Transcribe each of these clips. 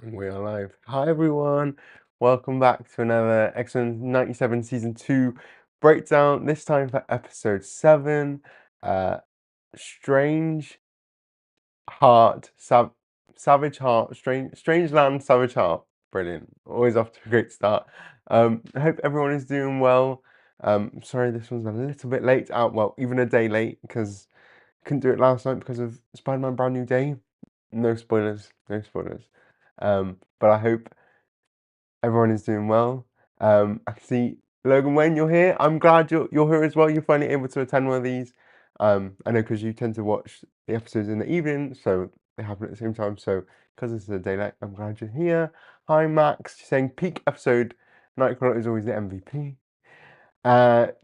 And we are live. Hi everyone, welcome back to another X-Men 97 Season 2 breakdown, this time for episode 7, Strange Heart, Savage Heart, Strange Land, Savage Heart. Brilliant, always off to a great start. I hope everyone is doing well. Sorry this one's a little bit late out, well, even a day late, because couldn't do it last night because of Spider-Man Brand New Day. No spoilers, no spoilers. But I hope everyone is doing well. I can see Logan Wayne, you're here. I'm glad you're here as well. You're finally able to attend one of these. I know because you tend to watch the episodes in the evening, so they happen at the same time. So because this is a daylight, I'm glad you're here. Hi Max, saying peak episode. Nightcrawler is always the MVP.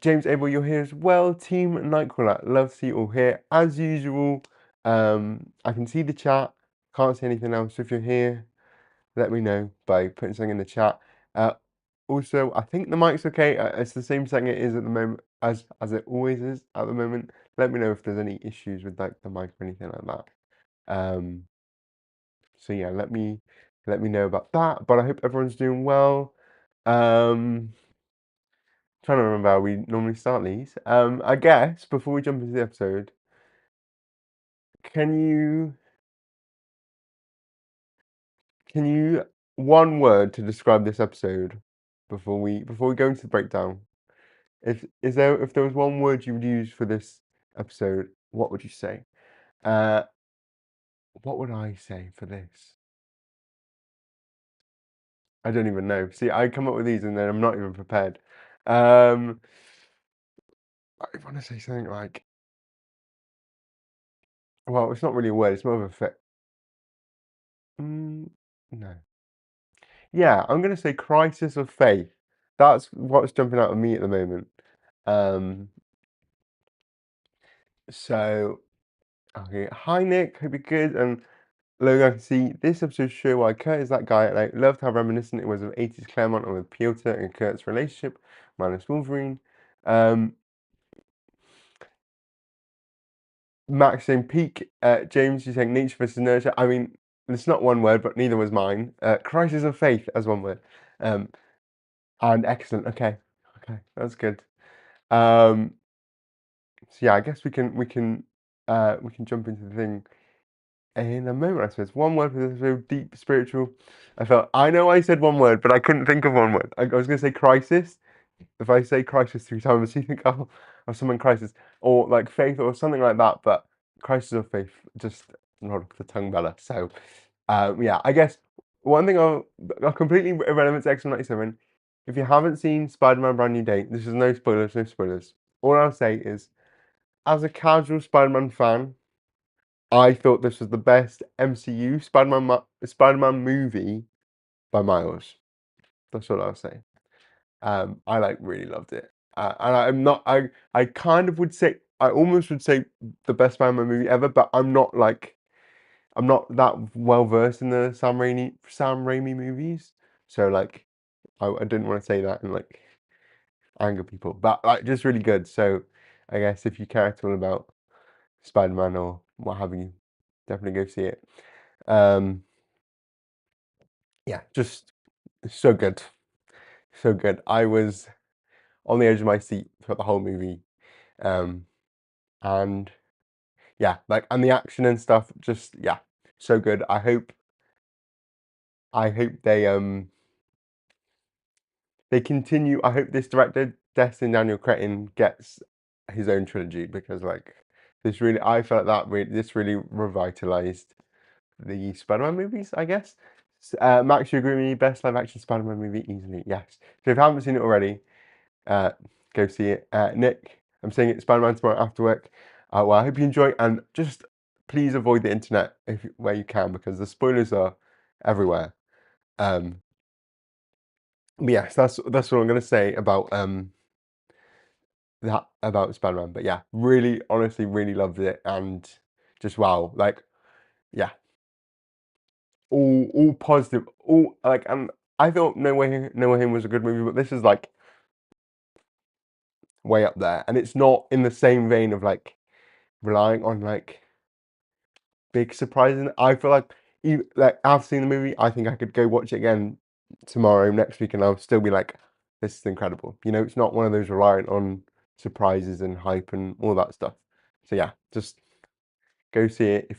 James Abel, you're here as well. Team Nightcrawler, love to see you all here as usual. I can see the chat. Can't see anything else. If you're here, let me know by putting something in the chat. Also, I think the mic's okay. It's the same setting it is at the moment as it always is at the moment. Let me know if there's any issues with like the mic or anything like that. Um, so yeah, let me know about that. But I hope everyone's doing well. Trying to remember how we normally start these. I guess before we jump into the episode, can you one word to describe this episode before we go into the breakdown? If there was one word you would use for this episode, what would you say? Uh, what would I say for this? I don't even know. See, I come up with these and then I'm not even prepared. I want to say something like, well, it's not really a word. It's more of a fit. No. Yeah, I'm gonna say crisis of faith. That's what's jumping out of me at the moment. Um, so okay. Hi Nick, hope you're good. And Logan, I can see this episode show why Kurt is that guy. Like, loved how reminiscent it was of 80s Claremont and with Piotr and Kurt's relationship, minus Wolverine. Um, Max saying peak. James, you're saying nature versus nurture. I mean, it's not one word, but neither was mine. Crisis of faith as one word. Um, and excellent. Okay, okay, that's good. Um, so yeah, I guess we can jump into the thing in a moment, I suppose. One word for this so deep spiritual. I know I said one word, but I couldn't think of one word. I was going to say crisis. If I say crisis 3 times, you think, oh, of someone crisis, or like faith, or something like that. But crisis of faith, just not off the tongue, Bella. So, yeah, I guess one thing I'll completely irrelevant to X-Men 97. If you haven't seen Spider-Man Brand New Day, this is no spoilers, no spoilers. All I'll say is, as a casual Spider-Man fan, I thought this was the best MCU Spider-Man movie by miles. That's what I'll say. I like really loved it, and I'm not. I kind of would say I almost would say the best Spider-Man movie ever, but I'm not that well versed in the Sam Raimi movies, so like I didn't want to say that and like anger people, but like just really good. So I guess if you care at all about Spider-Man or what have you, definitely go see it. Um, yeah, just so good, so good. I was on the edge of my seat for the whole movie, um, and yeah, like and the action and stuff, just yeah, so good. I hope they continue. I hope this director, Destin Daniel Cretton, gets his own trilogy because like this really, I felt that this really revitalized the Spider-Man movies, I guess. Max, you agree with me? Best live action Spider-Man movie easily, yes. So if you haven't seen it already, uh, go see it. Nick, I'm saying it Spider-Man tomorrow after work. Well, I hope you enjoy and just please avoid the internet where you can because the spoilers are everywhere. Um, but yes, that's what I'm gonna say about that about Spider-Man. But yeah, really, honestly, really loved it and just wow, like yeah, all positive, all like and I thought No Way Home was a good movie, but this is like way up there, and it's not in the same vein of like relying on like big surprises. I feel like like after seeing the movie, I think I could go watch it again tomorrow, next week, and I'll still be like, this is incredible. You know, it's not one of those reliant on surprises and hype and all that stuff. So yeah, just go see it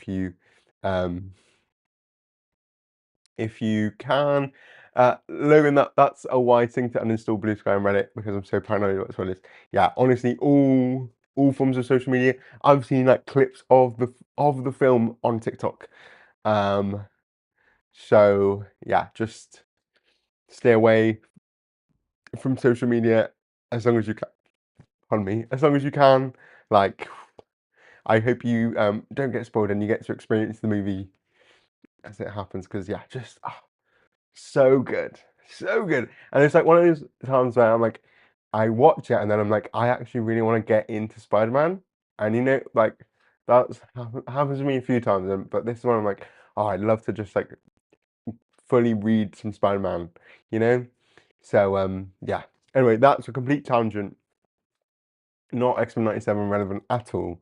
um if you can. Logan, that's a wide thing to uninstall Blue Sky and Reddit because I'm so paranoid about spoilers. Yeah, honestly, all forms of social media. I've seen like clips of the film on TikTok. Um, so yeah, just stay away from social media as long as you can. Pardon me, as long as you can. Like, I hope you don't get spoiled and you get to experience the movie as it happens. Because yeah, just so good, so good. And it's like one of those times where I'm like, I watch it and then I'm like, I actually really want to get into Spider-Man. And you know, like that's happens to me a few times. But this one I'm like, oh, I'd love to just like fully read some Spider-Man, you know? So yeah. Anyway, that's a complete tangent, not X-Men 97 relevant at all.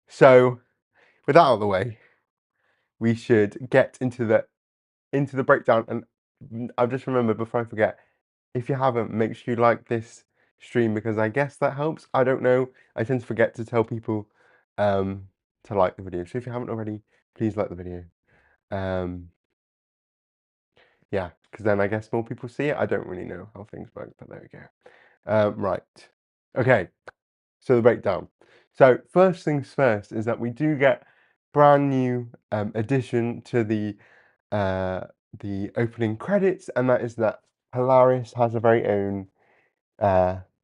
So with that out of the way, we should get into the breakdown. And I've just remembered before I forget, if you haven't, make sure you like this stream because I guess that helps. I don't know. I tend to forget to tell people to like the video. So if you haven't already, please like the video. Yeah, because then I guess more people see it. I don't really know how things work, but there we go. Right. Okay, so the breakdown. So first things first is that we do get brand new addition to the opening credits, and that is that Polaris has a very own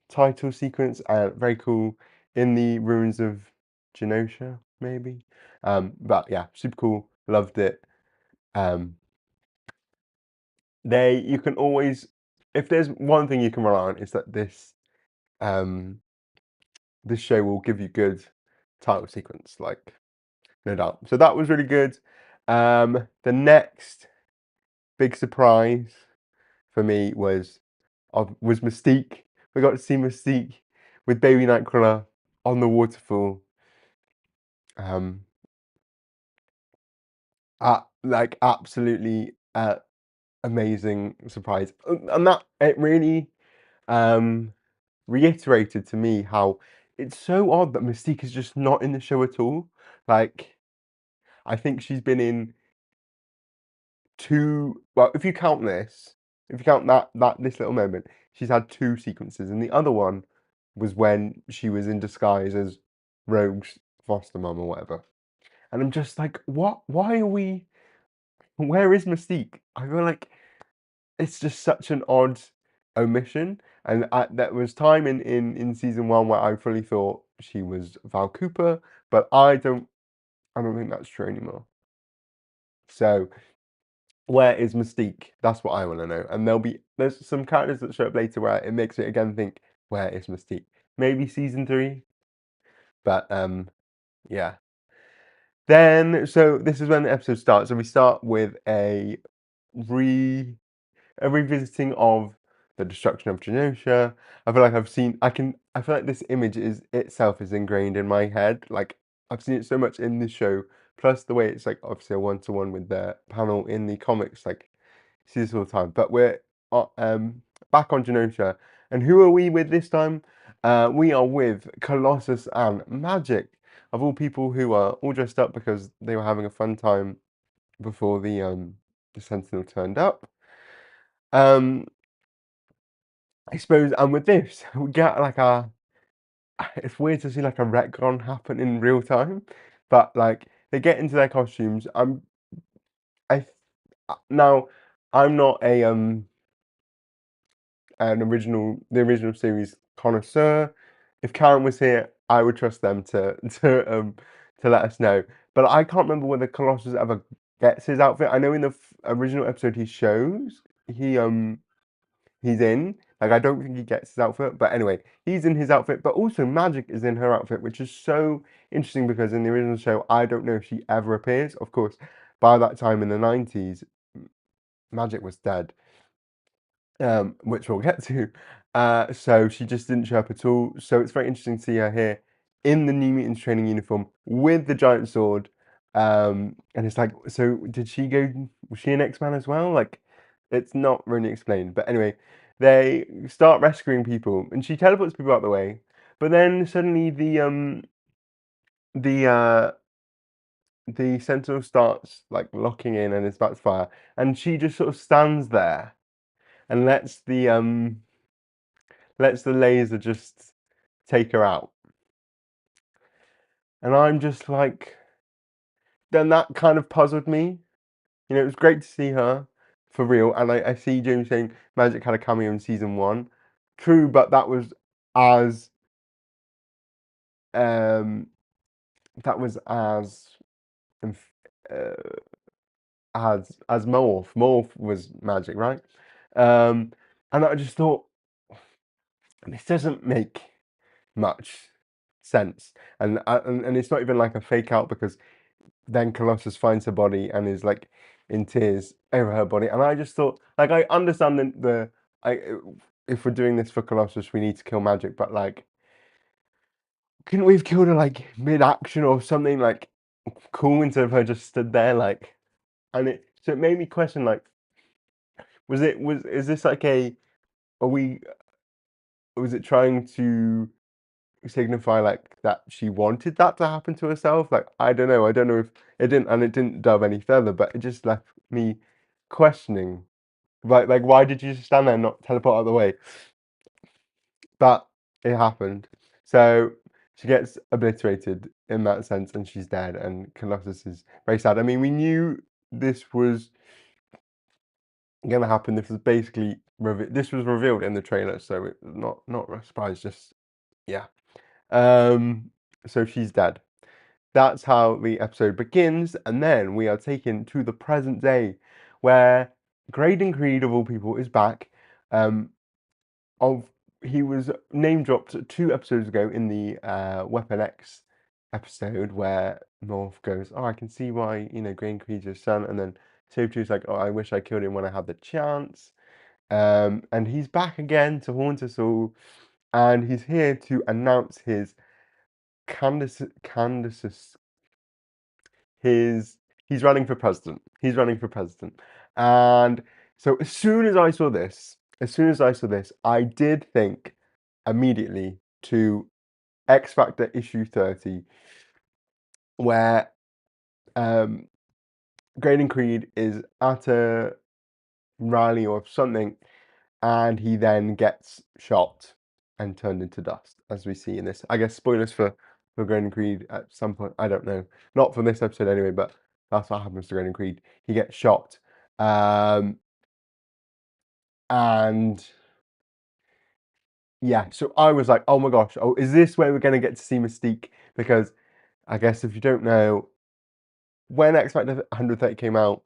title sequence, very cool, in the ruins of Genosha, maybe. But yeah, super cool. Loved it. You can always, if there's one thing you can rely on, is that um this show will give you good title sequence, like no doubt. So that was really good. The next big surprise for me was Mystique. We got to see Mystique with baby Nightcrawler on the waterfall. Like absolutely amazing surprise, and that it really um reiterated to me how it's so odd that Mystique is just not in the show at all. Like, I think she's been in two. Well, if you count this, if you count that this little moment, she's had two sequences, and the other one was when she was in disguise as Rogue's foster mum or whatever. And I'm just like, what? Why are we? Where is Mystique? I feel like it's just such an odd omission. And there was time in season one where I fully thought she was Val Cooper, but I don't think that's true anymore. So where is Mystique? That's what I want to know. And there's some characters that show up later where it makes me again think, where is Mystique? Maybe season three, but yeah. Then so this is when the episode starts. So we start with re a revisiting of the destruction of Genosha. I feel like I feel like this image is itself is ingrained in my head. Like I've seen it so much in this show, plus the way it's like obviously a one-to-one with the panel in the comics, like see this all the time. But we're uh, um back on Genosha. And who are we with this time? We are with Colossus and Magik, of all people, who are all dressed up because they were having a fun time before the Sentinel turned up. Um, I suppose, and with this, we get like it's weird to see like a retcon happen in real time, but like they get into their costumes. I now I'm not the original series connoisseur. If Karen was here, I would trust them to let us know. But I can't remember whether Colossus ever gets his outfit. I know in the original episode he's in. Like, I don't think he gets his outfit, but anyway, he's in his outfit. But also, Magik is in her outfit, which is so interesting because in the original show, I don't know if she ever appears. Of course, by that time in the 90s, Magik was dead, which we'll get to. So she just didn't show up at all. So it's very interesting to see her here in the New Mutants training uniform with the giant sword. And it's like, so did she go? Was she an X-Man as well? Like, it's not really explained. But anyway, they start rescuing people, and she teleports people out of the way. But then suddenly the uh the sentinel starts like locking in and is about to fire, and she just sort of stands there and lets the laser just take her out. And I'm just like, then that kind of puzzled me. You know, it was great to see her for real, and I see James saying Magik had a cameo in season one. True, but as um that was inf- uh, as Morph. Morph was Magik, right? Um, and I just thought this doesn't make much sense, and it's not even like a fake out because then Colossus finds her body and is like in tears over her body, and I just thought like I understand I if we're doing this for Colossus we need to kill Magik, but like couldn't we have killed her like mid action or something like cool instead of her just stood there like, and it made me question like is this like a are we was it trying to signify like that she wanted that to happen to herself? Like I don't know if it didn't delve any further, but it just left me questioning. Like why did you just stand there and not teleport out of the way? But it happened. So she gets obliterated in that sense and she's dead and Colossus is very sad. I mean we knew this was gonna happen. This was basically this was revealed in the trailer, so it's not a surprise, just yeah. So she's dead. That's how the episode begins, and then we are taken to the present day, where Graydon Creed of all people is back. Um, of he was name dropped 2 episodes ago in the Weapon X episode where Morph goes, "Oh, I can see why Graydon Creed's your son," and then Sabretooth's like, "Oh, I wish I killed him when I had the chance." And he's back again to haunt us all, and he's here to announce his Candace's his he's running for president. He's running for president. And so as soon as I saw this, I did think immediately to X Factor issue 30, where um Graydon Creed is at a rally or something, and he then gets shot and turned into dust, as we see in this. I guess spoilers for Graydon Creed at some point. I don't know, not for this episode anyway, but that's what happens to Graydon Creed. He gets shot, and yeah. So I was like, oh my gosh, oh, is this where we're going to get to see Mystique? Because I guess if you don't know, when X Factor 130 came out,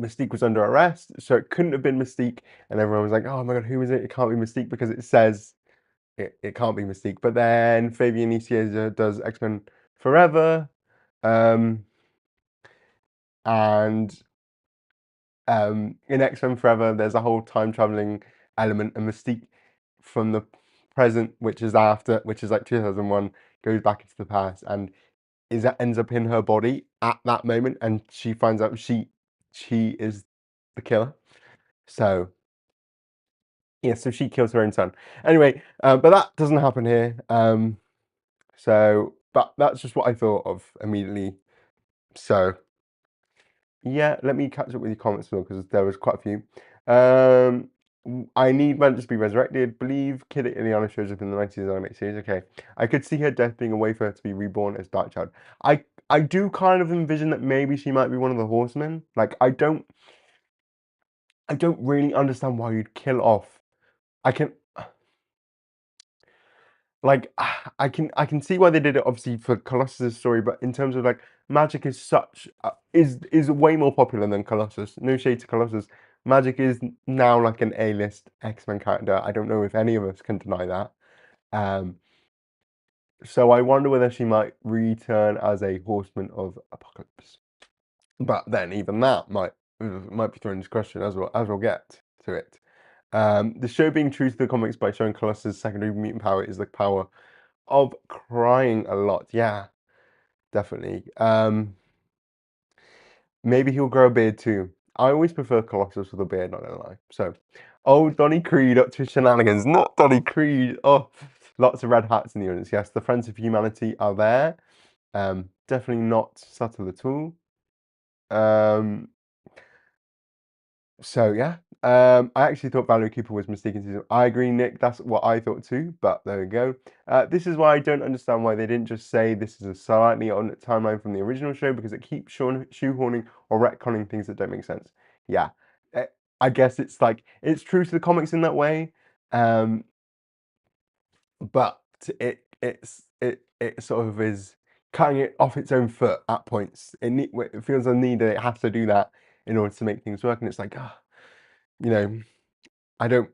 Mystique was under arrest, so it couldn't have been Mystique, and everyone was like, "Oh my god, who is it? It can't be Mystique because it says it can't be Mystique." But then Fabian Nicieza does X-Men Forever, um, and in X-Men Forever, there's a whole time traveling element, and Mystique from the present, which is like 2001, goes back into the past, and ends up in her body at that moment, and she finds out she is the killer. So yeah, so she kills her own son. Anyway, but that doesn't happen here. But that's just what I thought of immediately. So yeah, let me catch up with your comments because there was quite a few. I need Mantis to be resurrected. Believe Kid Ileana shows up in the 90s animated series. Okay, I could see her death being a way for her to be reborn as Darkchild. I do kind of envision that maybe she might be one of the Horsemen. Like I don't really understand why you'd kill off. I can like I can see why they did it obviously for Colossus' story, but in terms of like Magik is such is way more popular than Colossus. No shade to Colossus. Magik is now like an A-list X-Men character. I don't know if any of us can deny that. Um, so I wonder whether she might return as a Horseman of Apocalypse. But then even that might be thrown into question as we'll get to it. The show being true to the comics by showing Colossus' secondary mutant power is the power of crying a lot. Yeah, definitely. maybe he'll grow a beard too. I always prefer Colossus with a beard, not gonna lie. So, oh, Donny Creed up to shenanigans. Not Donny Creed. Oh, lots of red hats in the audience. Yes, the Friends of Humanity are there. Definitely not subtle at all. So yeah, I actually thought Valerie Cooper was mistaken season. I agree, Nick. That's what I thought too. But there we go. This is why I don't understand why they didn't just say this is a slightly on timeline from the original show, because it keeps shoehorning or retconning things that don't make sense. Yeah, eh, I guess it's like it's true to the comics in that way, but it sort of is cutting it off its own foot at points. It feels a need that it has to do that in order to make things work, and it's like, ah, you know. I don't,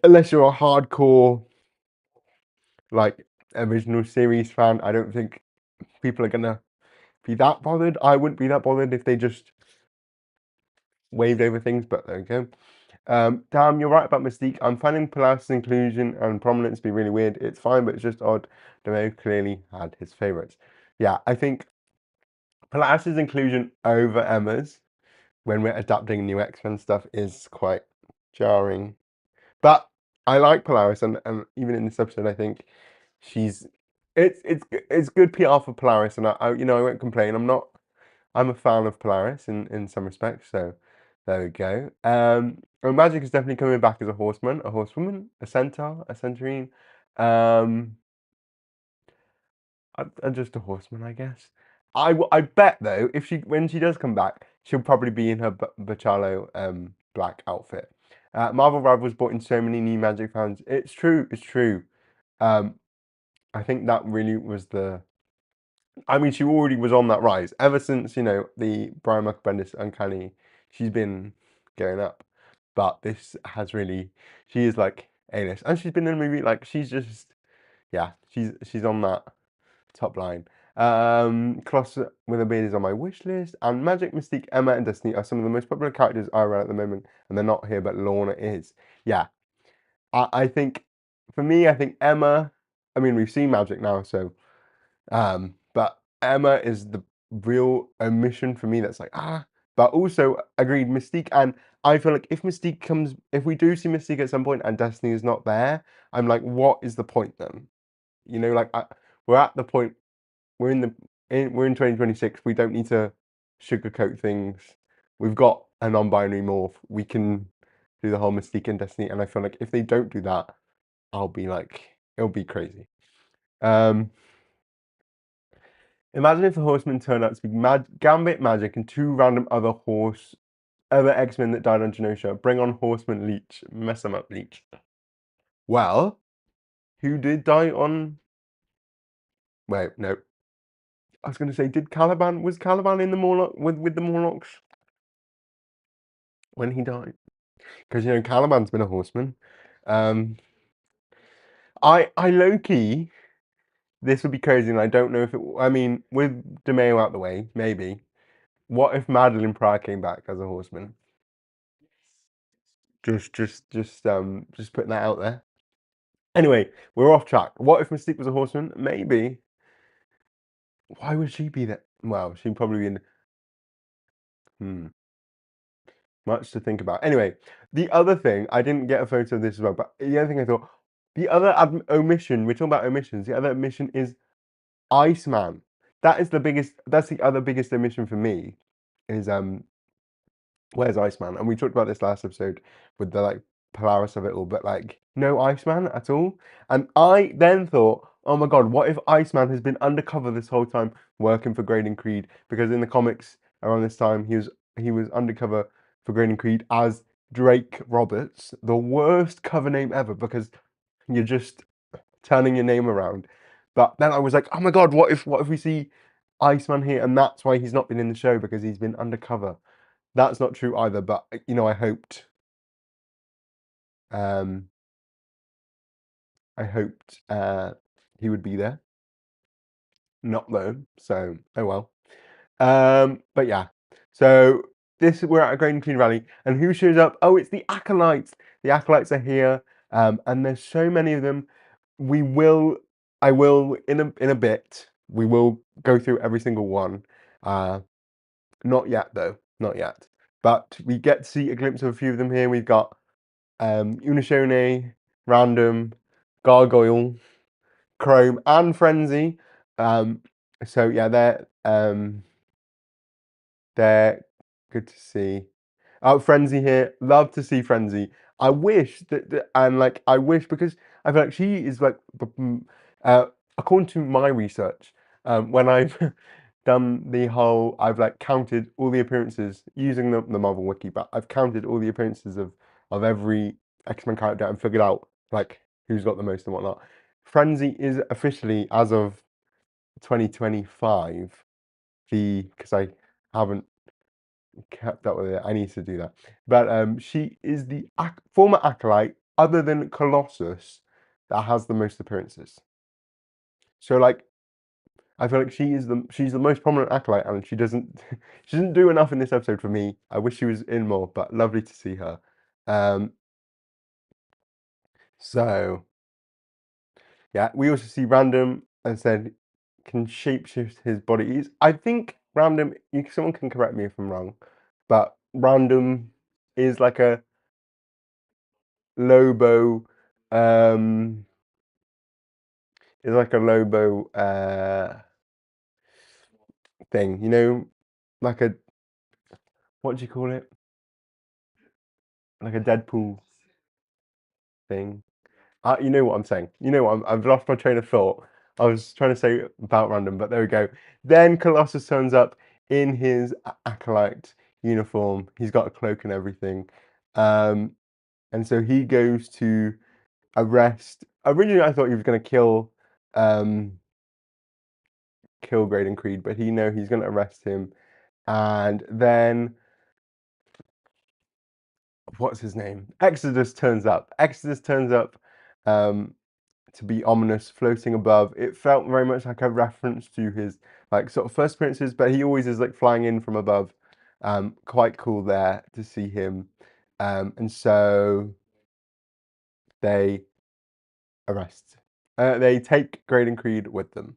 unless you're a hardcore like original series fan, I don't think people are gonna be that bothered. I wouldn't be that bothered if they just waved over things, but there we go. Damn, you're right about Mystique. I'm finding Polaris' inclusion and prominence to be really weird. It's fine, but it's just odd. DeMeo clearly had his favorites. Yeah, I think Polaris' inclusion over Emma's when we're adapting new X-Men stuff is quite jarring. But I like Polaris, and even in this episode, I think she's it's good PR for Polaris, and I I won't complain. I'm a fan of Polaris in some respects, so there we go. And Magik is definitely coming back as a horseman, a horsewoman, a centaur, a centurine. Just a horseman, I guess. I bet though, if when she does come back, she'll probably be in her Bachalo black outfit. Marvel Rivals brought in so many new Magic fans. It's true. It's true. I think that really was the. I mean, she already was on that rise ever since the Brian Michael Bendis Uncanny. She's been going up, but this has really. She is like A-list, and she's been in a movie. Like she's just, yeah, she's on that top line. Colossus with a beard is on my wish list, and Magik, Mystique, Emma, and Destiny are some of the most popular characters I read at the moment, and they're not here, but Lorna is. Yeah, I think for me, I think Emma. I mean, we've seen Magik now, so but Emma is the real omission for me. That's like but also agreed Mystique, and I feel like if we do see Mystique at some point and Destiny is not there, I'm like, what is the point then? Like we're at the point we're in 2026. We don't need to sugarcoat things. We've got a non-binary morph. We can do the whole Mystique and Destiny, and I feel like if they don't do that, I'll be like, it'll be crazy. Imagine if the Horsemen turned out to be Gambit, Magik, and two random other X-Men that died on Genosha. Bring on Horseman Leech. Mess them up, Leech. Well, who did die on? Wait, no. I was going to say, was Caliban in the Morlock with the Morlocks when he died? Because Caliban's been a horseman. I low key. This would be crazy, and I don't know if it. I mean, with DeMeo out the way, maybe. What if Madeline Pryor came back as a horseman? Just putting that out there. Anyway, we're off track. What if Mystique was a horseman? Maybe. Why would she be that? Well, she'd probably be in. Much to think about. Anyway, the other thing, I didn't get a photo of this as well, but the other thing I thought, the other omission, we're talking about omissions, the other omission is Iceman. That's the other biggest omission for me, is where's Iceman? And we talked about this last episode with the like Polaris of it all, but like no Iceman at all. And I then thought, oh my god, what if Iceman has been undercover this whole time working for Graydon Creed? Because in the comics around this time he was undercover for Graydon Creed as Drake Roberts, the worst cover name ever because you're just turning your name around. But then I was like, oh my god, what if we see Iceman here and that's why he's not been in the show because he's been undercover. That's not true either, but I hoped um I hoped he would be there. Not though, so oh well. But yeah. So we're at a Graydon Creed rally, and who shows up? Oh, it's the Acolytes. The Acolytes are here, and there's so many of them. I will in a bit. We will go through every single one. Not yet, though. Not yet. But we get to see a glimpse of a few of them here. We've got Unishone, Random, Gargoyle, Chrome, and Frenzy. So yeah, they're good to see. Oh, Frenzy here. Love to see Frenzy. I wish and like I wish because I feel like she is like uh, according to my research, when I've done the whole, I've like counted all the appearances using the Marvel wiki, but I've counted all the appearances of every X-Men character and figured out like who's got the most and whatnot. Frenzy is officially, as of 2025, because I haven't kept up with it. I need to do that. But she is the former acolyte, other than Colossus, that has the most appearances. So like, I feel like she's the most prominent acolyte, and she doesn't she doesn't do enough in this episode for me. I wish she was in more, but lovely to see her. Um, so yeah, we also see Random, and said, can shapeshift his body. I think Random. Someone can correct me if I'm wrong, but Random is like a Lobo, um, is like a Lobo thing, like a, what do you call it? Like a Deadpool thing. You know what I'm saying. You know what I've lost my train of thought. I was trying to say about Random, but there we go. Then Colossus turns up in his acolyte uniform. He's got a cloak and everything. And so he goes to arrest. Originally, I thought he was going to kill Graydon Creed, but he's going to arrest him. And then, what's his name? Exodus turns up. Um, to be ominous, floating above. It felt very much like a reference to his like sort of first appearances, but he always is like flying in from above. Quite cool there to see him. And so they arrest. They take Graydon Creed with them.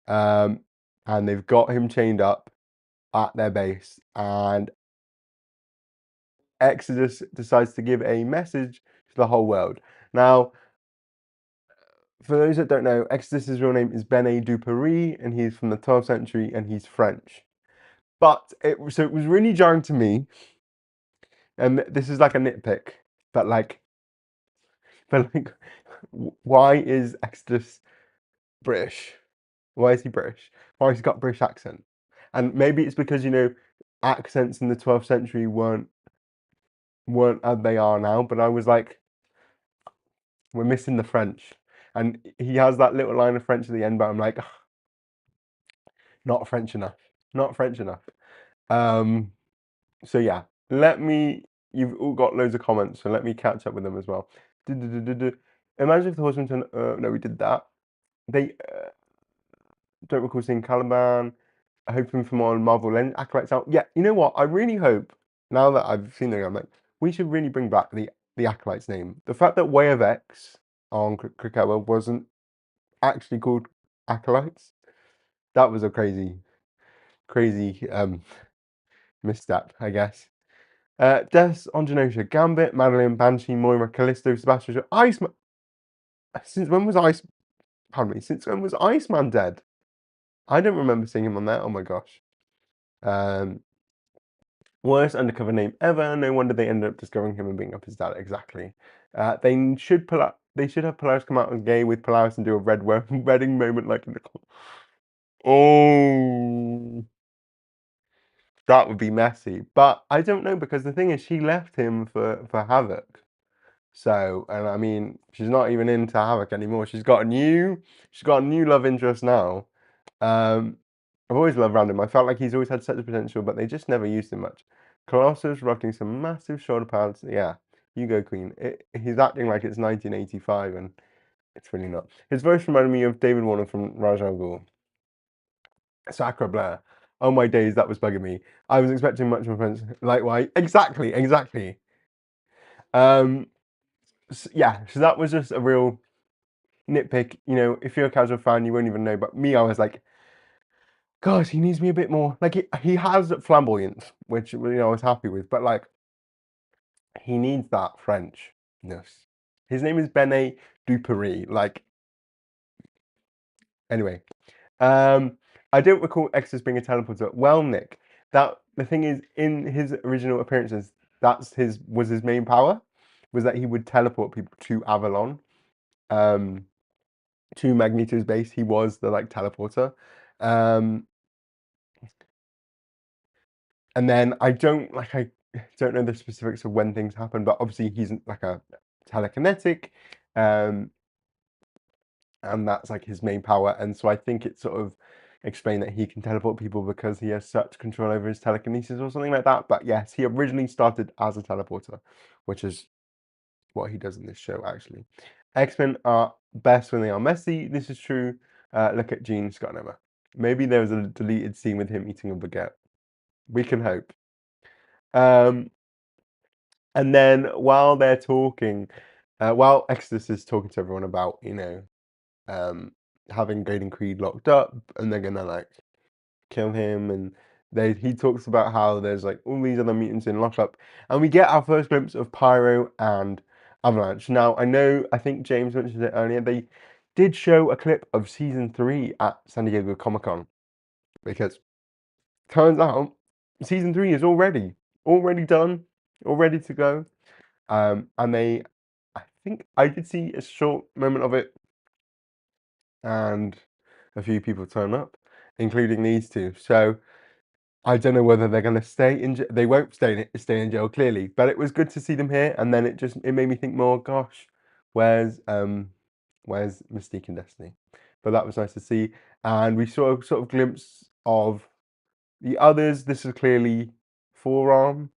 And they've got him chained up at their base. And Exodus decides to give a message to the whole world. Now, for those that don't know, Exodus's real name is Benet Duperrey, and he's from the 12th century, and he's French. But it was really jarring to me, and this is like a nitpick, but like, why is Exodus British? Why is he British? Why has he got a British accent? And maybe it's because accents in the 12th century weren't as they are now. But I was like, we're missing the French, and he has that little line of French at the end, but I'm like, "Ugh, not French enough, not French enough." So yeah, you've all got loads of comments, so let me catch up with them as well. Imagine if the horseman turned. No, we did that. They don't recall seeing Caliban. Hoping for more Marvel acolytes out. Yeah, you know what? I really hope, now that I've seen them, I'm like, we should really bring back the acolyte's name. The fact that Way of X on Krakoa wasn't actually called acolytes, that was a crazy misstep, I guess. Deaths on Genosha: Gambit, Madeline, Banshee, Moira, Callisto, Sebastian, Iceman. Since when was Ice? Pardon me. Since when was Iceman dead? I don't remember seeing him on there. Oh my gosh. Um, Worst undercover name ever. No wonder they ended up discovering him and being up his dad. Exactly. They should have Polaris come out as gay with Polaris and do a red wedding moment like in the. Oh, that would be messy. But I don't know, because the thing is, she left him for Havoc. So, and I mean, she's not even into Havoc anymore. She's got a new love interest now. I've always loved Random. I felt like he's always had such potential, but they just never used him much. Colossus rocking some massive shoulder pads. Yeah, you go, Queen. He's acting like it's 1985, and it's really not. His voice reminded me of David Warner from Raj Al Ghul. Sacre Blair. Oh my days, that was bugging me. I was expecting much more friends. Like, why? Exactly, exactly. Yeah, so that was just a real nitpick. If you're a casual fan, you won't even know. But me, I was like, gosh, he needs to be a bit more like he has flamboyance, which you know I was happy with, but like he needs that Frenchness. His name is Benet Dupery. Like anyway, um, I don't recall Exodus being a teleporter. Well, Nick, that the thing is, in his original appearances, that's his main power, was that he would teleport people to Avalon, um, to Magneto's base. He was the like teleporter, um, and then I don't know the specifics of when things happen, but obviously he's like a telekinetic, um, and that's like his main power. And so I think it's sort of explained that he can teleport people because he has such control over his telekinesis or something like that. But yes, he originally started as a teleporter, which is what he does in this show actually. X-Men are best when they are messy. This is true. Look at Gene Scott Emma. Maybe there was a deleted scene with him eating a baguette. We can hope. Um, and then while they're talking, while Exodus is talking to everyone about, you know, having Graydon Creed locked up, and they're gonna like kill him, and he talks about how there's like all these other mutants in lockup, and we get our first glimpse of Pyro and Avalanche. Now I think James mentioned it earlier. They did show a clip of season 3 at San Diego Comic-Con because turns out season 3 is already done, all ready to go. And I think I did see a short moment of it, and a few people turn up, including these two. So I don't know whether they're going to stay in. They won't stay in jail clearly, but it was good to see them here, and then it made me think more. Gosh, where's Mystique and Destiny? But that was nice to see, and we saw a sort of glimpse of the others. This is clearly Forearm,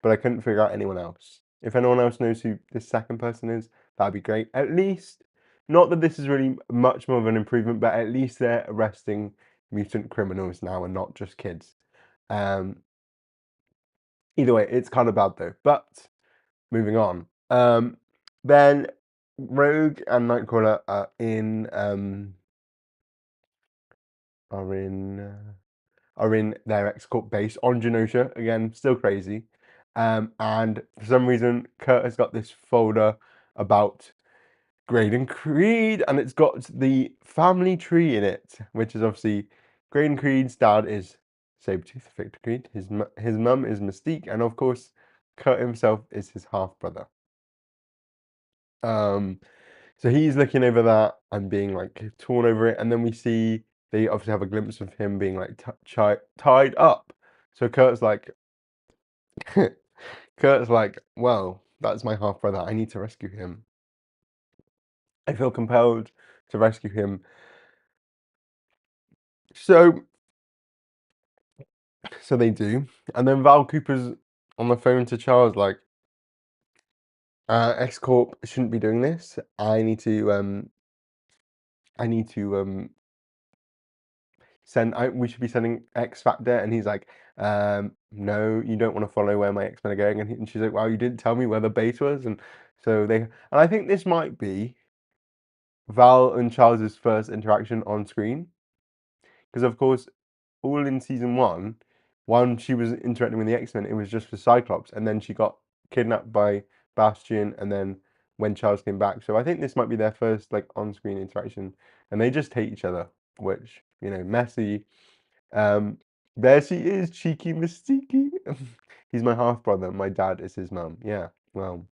but I couldn't figure out anyone else. If anyone else knows who this second person is, that'd be great. At least, not that this is really much more of an improvement, but at least they're arresting mutant criminals now and not just kids. Um, Either way, it's kind of bad though. But moving on. Then Rogue and Nightcrawler are in their X-Corp base on Genosha. Again, still crazy. And for some reason, Kurt has got this folder about Graydon Creed, and it's got the family tree in it, which is obviously Graydon Creed's dad is Sabretooth, Victor Creed. His mum is Mystique, and of course, Kurt himself is his half brother. Um, so he's looking over that and being like torn over it, and then we see they obviously have a glimpse of him being like tied up. So Kurt's like, well, that's my half brother. I need to rescue him. I feel compelled to rescue him. So they do. And then Val Cooper's on the phone to Charles like, X Corp shouldn't be doing this. I need to we should be sending X Factor, and he's like, no, you don't want to follow where my X-Men are going. And she's like, well, you didn't tell me where the base was. And so and I think this might be Val and Charles's first interaction on screen. Because of course, all in season 1, when she was interacting with the X-Men, it was just for Cyclops, and then she got kidnapped by Bastion, and then when Charles came back. So I think this might be their first like on-screen interaction, and they just hate each other, which, you know, messy. There she is, cheeky Mystique. He's my half brother. My dad is his mum. Yeah, well,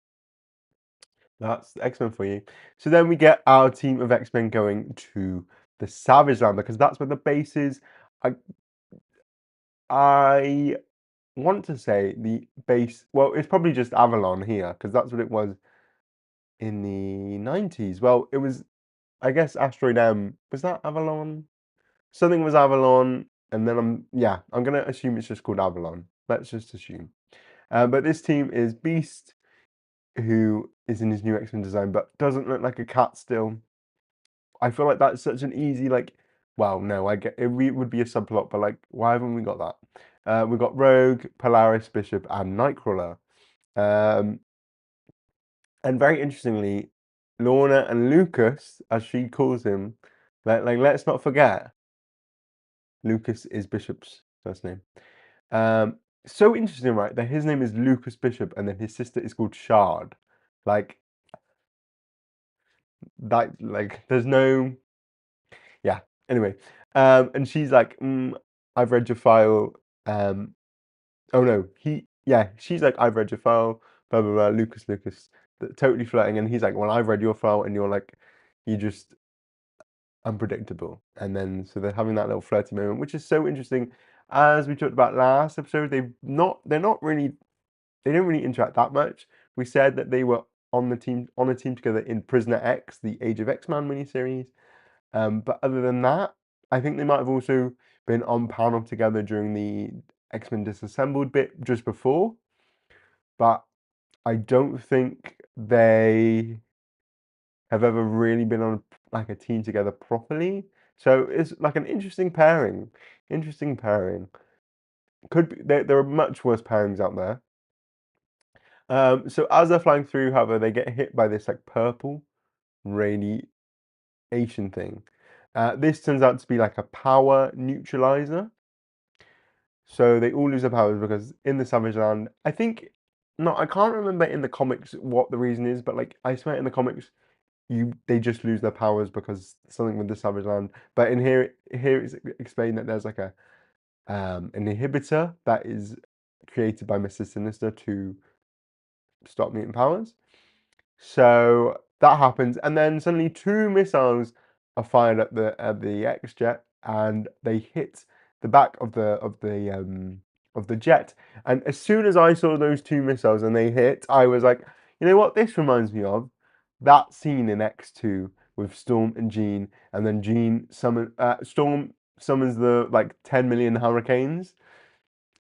that's X-Men for you. So then we get our team of X-Men going to the Savage Land because that's where the base is. I I want to say the base. Well, it's probably just Avalon here because that's what it was in the 90s. Well, it was, I guess, Asteroid M. Was that Avalon? Something was Avalon, and then I'm gonna assume it's just called Avalon. Let's just assume. But this team is Beast, who is in his new X-Men design, but doesn't look like a cat still. I feel like that's such an easy like. Well, no, I get it. Would be a subplot, but like, why haven't we got that? We've got Rogue, Polaris, Bishop, and Nightcrawler. Um, and very interestingly, Lorna and Lucas, as she calls him, like let's not forget, Lucas is Bishop's first name. So interesting, right? That his name is Lucas Bishop, and then his sister is called Shard. Like that. Like there's no. Yeah. Anyway, and she's like, I've read your file. Oh no, she's like, I've read your file. Blah blah blah. Lucas, totally flirting, and he's like, well, I've read your file, and you're like, you just unpredictable. And then so they're having that little flirty moment, which is so interesting. As we talked about last episode, they're not really they don't really interact that much. We said that they were on a team together in Prisoner X, the Age of X-Man miniseries. But other than that, I think they might have also been on panel together during the X-Men Disassembled bit just before. But I don't think they have ever really been on like a team together properly. So it's like an interesting pairing. Interesting pairing. Could be there are much worse pairings out there. So as they're flying through, however, they get hit by this like purple radiation thing. This turns out to be like a power neutralizer. So they all lose their powers because in the Savage Land, I think, no, I can't remember in the comics what the reason is, but like I swear in the comics, they just lose their powers because something with the Savage Land. But in here it's explained that there's like a an inhibitor that is created by Mr. Sinister to stop mutant powers. So that happens, and then suddenly two missiles are fired at the X-jet, and they hit the back of the jet. And as soon as I saw those two missiles and they hit, I was like, you know what? This reminds me of that scene in X2 with Storm and Jean, and then Storm summons the like 10 million hurricanes,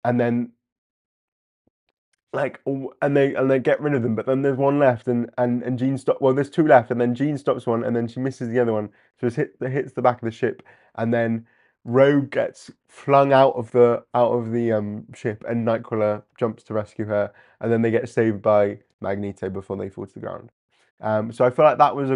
and then like and they get rid of them, but then there's one left, and Jean stop. Well, there's two left, and then Jean stops one, and then she misses the other one, so it hits the back of the ship, and then Rogue gets flung out of the ship, and Nightcrawler jumps to rescue her, and then they get saved by Magneto before they fall to the ground. So I feel like that was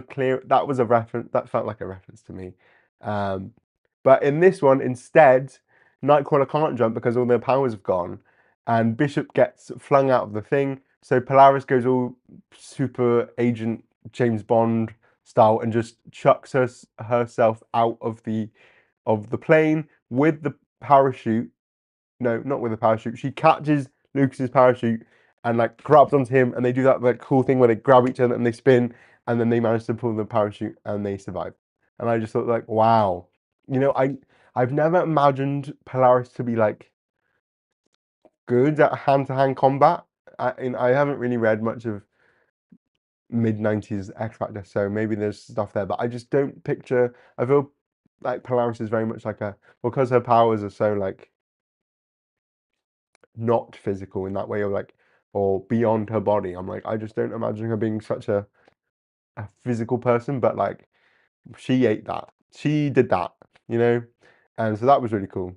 a reference that felt like a reference to me. But in this one, instead, Nightcrawler can't jump because all their powers have gone, and Bishop gets flung out of the thing. So Polaris goes all super agent James Bond style and just chucks herself out of the plane with the parachute. No, not with the parachute. She catches Lucas's parachute and like grabs onto him, and they do that like cool thing where they grab each other and they spin, and then they manage to pull the parachute and they survive. And I just thought like, wow, I've never imagined Polaris to be like good at hand-to-hand combat. I haven't really read much of mid-90s X Factor, so maybe there's stuff there, but I just don't picture. I feel like Polaris is very much like because her powers are so like not physical in that way, or beyond her body. I'm like, I just don't imagine her being such a physical person, but like she ate that. She did that, you know? And so that was really cool.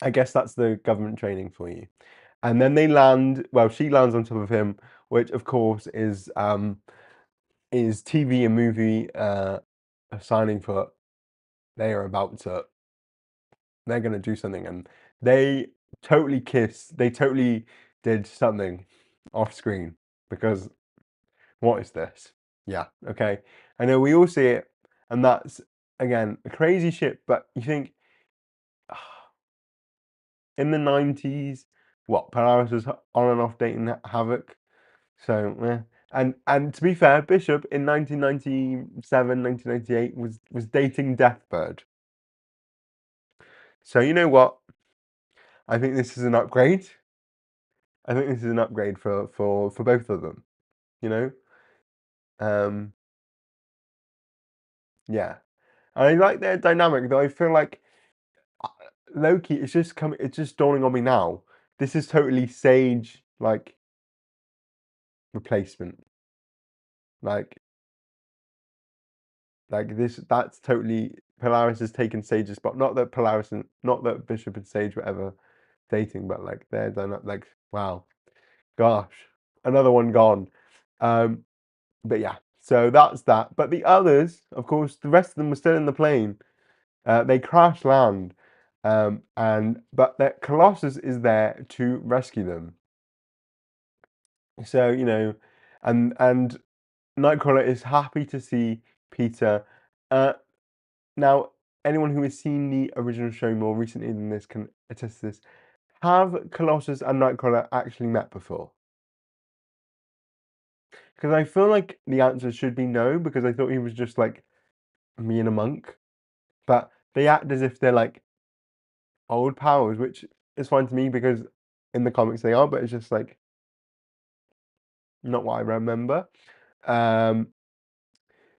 I guess that's the government training for you. And then they land, well, she lands on top of him, which of course is TV and movie signing for they're gonna do something, and they totally kiss. They totally did something off screen because what is this? Yeah, okay. I know we all see it, and that's again a crazy shit, but you think in the 90s, what, Polaris was on and off dating Havoc. So, yeah. And to be fair, Bishop in 1997, 1998 was dating Deathbird. So you know what? I think this is an upgrade. I think this is an upgrade for both of them. You know? Um, yeah. I like their dynamic, though I feel like uh, Loki, it's just dawning on me now. This is totally Sage like replacement. Like that's totally Polaris has taken Sage's spot. Not that Bishop and Sage were ever dating, but like they're done like wow, gosh, another one gone. Um, but yeah, so that's that. But the others, of course, the rest of them were still in the plane. They crash land, but that Colossus is there to rescue them. So, and Nightcrawler is happy to see Peter. Uh, Now, anyone who has seen the original show more recently than this can attest to this. Have Colossus and Nightcrawler actually met before? Because I feel like the answer should be no, because I thought he was just like me and a monk. But they act as if they're like old pals, which is fine to me because in the comics they are, but it's just like not what I remember. Um,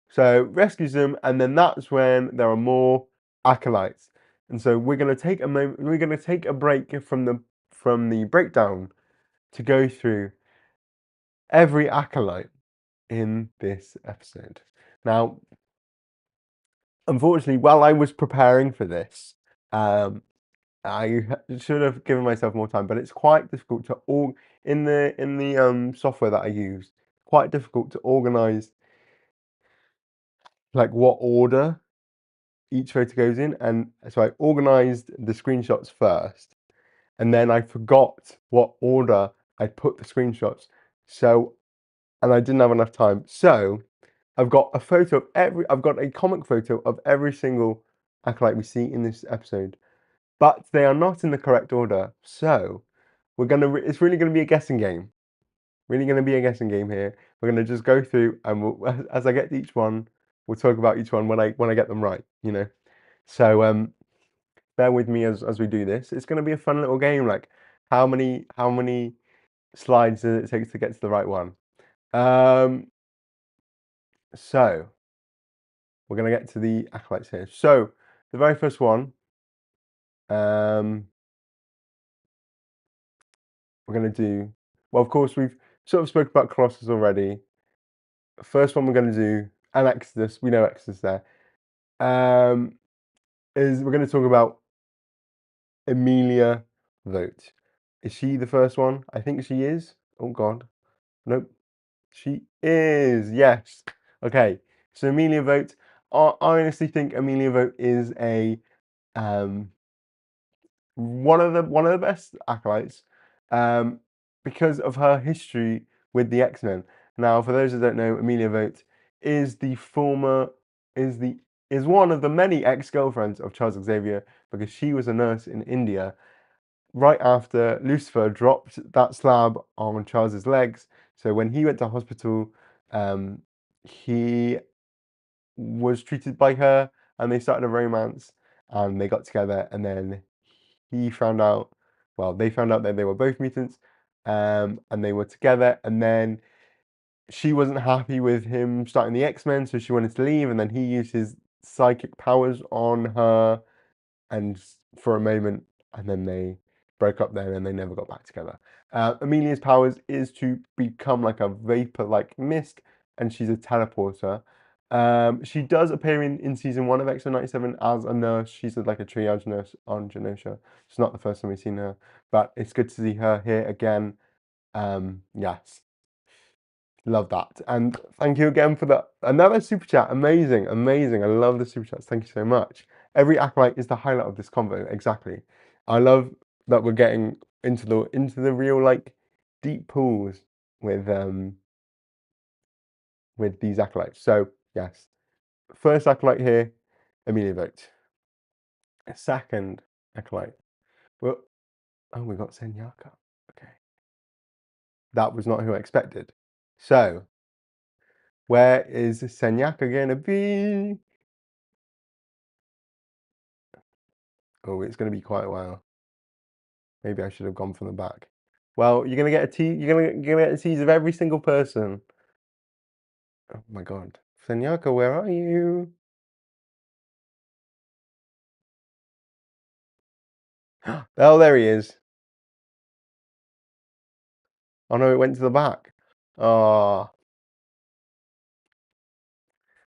so rescues them, and then that's when there are more acolytes. And so we're gonna take a moment. We're gonna take a break from the breakdown to go through every acolyte in this episode. Now, unfortunately, while I was preparing for this, I should have given myself more time, but it's quite difficult to all in the software that I use. Quite difficult to organize like what order each photo goes in, and so I organized the screenshots first, and then I forgot what order I put the screenshots. So, and I didn't have enough time. So I've got a photo of I've got a comic photo of every single acolyte we see in this episode, but they are not in the correct order. So it's really gonna be a guessing game. Really gonna be a guessing game here. We're gonna just go through, and as I get to each one, we'll talk about each one when I get them right. So bear with me as we do this. It's gonna be a fun little game. Like how many slides does it take to get to the right one? Um, so we're gonna get to the acolytes here. So the very first one, um, we're gonna do. Well, of course, we've sort of spoke about Colossus already. First one we're gonna do, and Exodus. We know Exodus there. Um, is we're gonna talk about Emilia Vogt. Is she the first one? I think she is. Oh God, nope. She is. Yes. Okay. So Emilia Vogt. I honestly think Emilia Vogt is a um one of the best acolytes, um, because of her history with the X-Men. Now, for those who don't know, Emilia Vogt is the former is the is one of the many ex-girlfriends of Charles Xavier because she was a nurse in India right after Lucifer dropped that slab on Charles's legs. So when he went to hospital, he was treated by her, and they started a romance, and they got together, and then he found out, well, they found out that they were both mutants, and they were together, and then she wasn't happy with him starting the X-Men, so she wanted to leave, and then he used his psychic powers on her, and for a moment, and then they broke up then, and they never got back together. Amelia's powers is to become like a vapor-like mist, and she's a teleporter. She does appear in season 1 of X-Men 97 as a nurse. She's like a triage nurse on Genosha. It's not the first time we've seen her, but it's good to see her here again. Yes, love that. And thank you again for that. Another super chat. Amazing, amazing. I love the super chats. Thank you so much. Every acolyte is the highlight of this convo. Exactly. I love that we're getting into the real like deep pools with these acolytes. So yes. First acolyte here, Amelia Vogt. Second acolyte. Well, oh, we got Senyaka. Okay. That was not who I expected. So, where is Senyaka gonna be? Oh, it's gonna be quite a while. Maybe I should have gone from the back. Well, you're gonna get a tease. You're gonna get a tease of every single person. Oh my God, Senyaka, where are you? Oh, there he is. Oh no, it went to the back. Oh,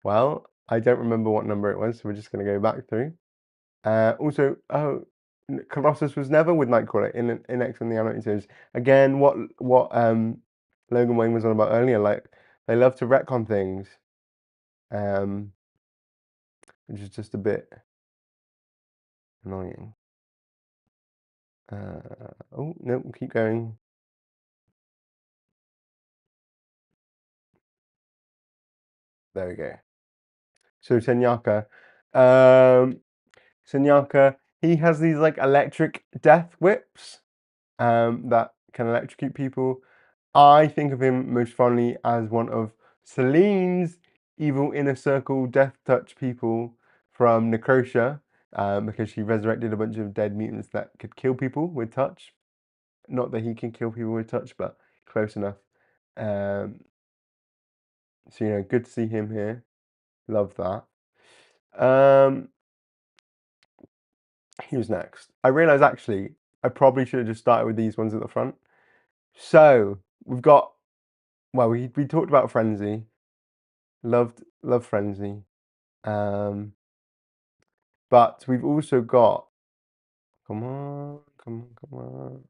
well, I don't remember what number it was, so we're just gonna go back through. Also, oh, Colossus was never with Nightcrawler in X-Men the Animated Series. Again, what Logan Wayne was on about earlier, like they love to retcon things, um, which is just a bit annoying. Oh, no, keep going. There we go. So Senyaka. Senyaka, he has these like electric death whips that can electrocute people. I think of him most fondly as one of Celine's evil inner circle death touch people from Necrotia, because she resurrected a bunch of dead mutants that could kill people with touch. Not that he can kill people with touch, but close enough. Um, so, good to see him here. Love that. Who's next? I realise actually I probably should have just started with these ones at the front. So we've got, well, we talked about Frenzy. Love Frenzy. But we've also got, come on, come on, come on.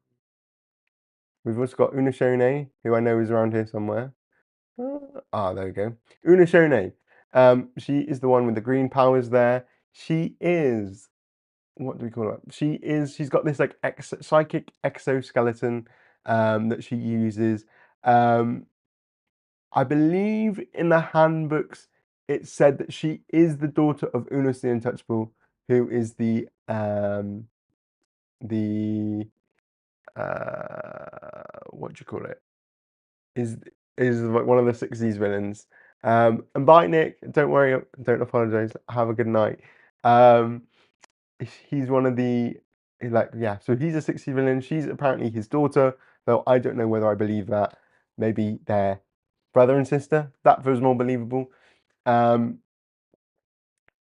We've also got Unashone, who I know is around here somewhere. There we go. Unashone. She is the one with the green powers there. She is, what do we call her? She's got this like psychic exoskeleton that she uses. I believe in the handbooks it said that she is the daughter of Unus the Untouchable, who is the what do you call it? Is like one of the 60s villains. And bye Nick, don't worry, don't apologize. Have a good night. Um, he's one of the like, yeah, so he's a 60s villain. She's apparently his daughter, though I don't know whether I believe that. Maybe they're brother and sister. That feels more believable. But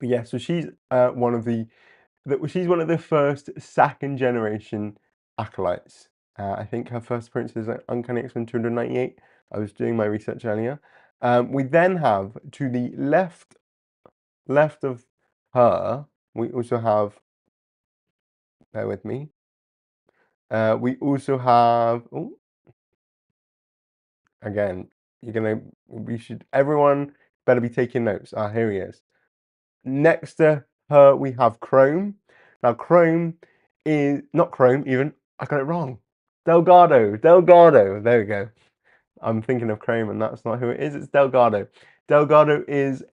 yeah, so she's she's one of the first second generation acolytes. I think her first appearance is at Uncanny X-Men 298. I was doing my research earlier. We then have to the left of her, we also have, bear with me. We also have, oh, again, everyone better be taking notes. Here he is. Next to her, we have Chrome. Now, Chrome is not Chrome, even. I got it wrong. Delgado. There we go. I'm thinking of Chrome, and that's not who it is. It's Delgado. Delgado is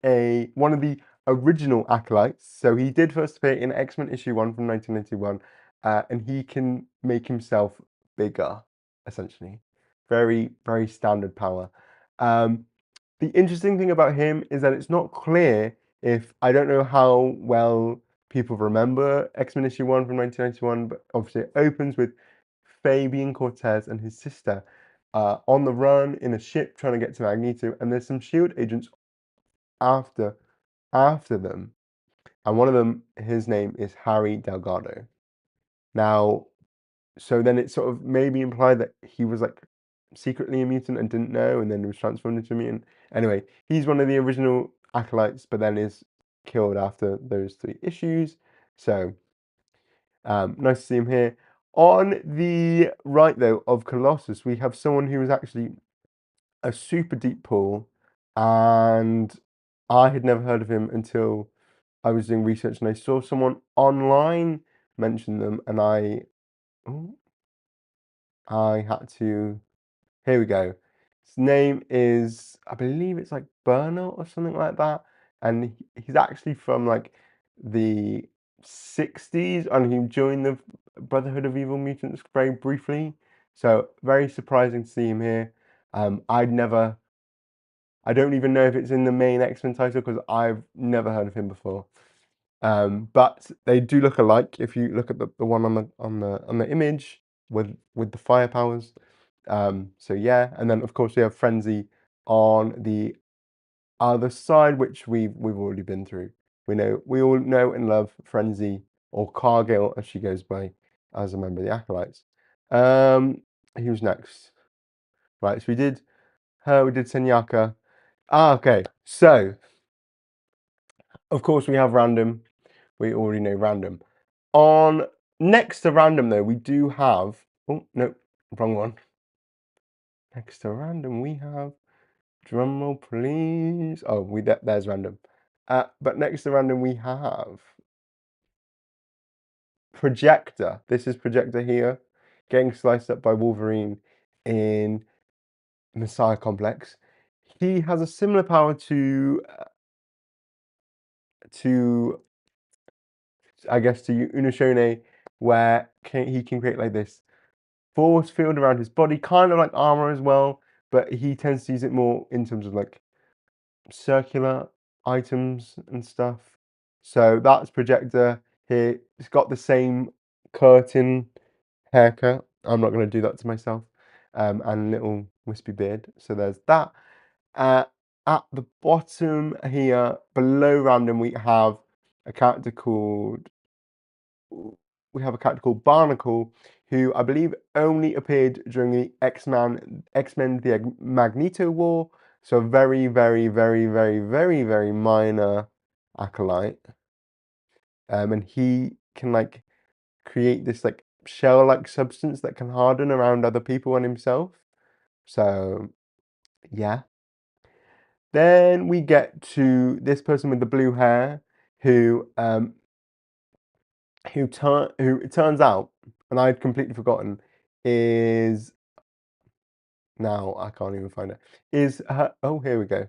one of the original acolytes. So he did first appear in X-Men issue 1 from 1991, and he can make himself bigger, essentially. Very, very standard power. The interesting thing about him is that it's not clear if, I don't know how well people remember X-Men issue 1 from 1991, but obviously it opens with Fabian Cortez and his sister on the run in a ship trying to get to Magneto, and there's some SHIELD agents after them, and one of them, his name is Harry Delgado. Now, so then it sort of maybe implied that he was like secretly a mutant and didn't know, and then was transformed into a mutant. Anyway, he's one of the original acolytes, but then is killed after those 3 issues. So nice to see him here. On the right, though, of Colossus, we have someone who was actually a super deep pull, and I had never heard of him until I was doing research, and I saw someone online mention them, and oh, I had to. Here we go. His name is, I believe it's like Burner or something like that, and he's actually from like the 60s, and he joined the Brotherhood of Evil Mutants very briefly. So very surprising to see him here. I don't even know if it's in the main X-Men title because I've never heard of him before. But they do look alike if you look at the one on the image with the fire powers. So yeah, and then of course we have Frenzy on the other side, which we've already been through. We all know and love Frenzy, or Cargill as she goes by, as a member of the Acolytes. Who's next? Right, so we did her, we did Senyaka. Okay, so of course we have Random. We already know Random. On next to Random though, we do have, oh no, wrong one. Next to Random we have, drumroll please. Oh, there's Random. But next to Random we have Projector. This is Projector here, getting sliced up by Wolverine in Messiah Complex. He has a similar power to I guess to Unoshone, where he can create like this force field around his body, kind of like armor as well, but he tends to use it more in terms of like circular items and stuff. So that's Projector here. It's got the same curtain haircut. I'm not going to do that to myself. And little wispy beard. So there's that. At the bottom here, below random, we have a character called Barnacle, who I believe only appeared during the X-Men the Magneto War. So very, very, very, very, very, very minor acolyte. And he can like create this like shell-like substance that can harden around other people and himself. So yeah. Then we get to this person with the blue hair who who it turns out, and I'd completely forgotten, is now I can't even find it. Is her? Oh, here we go.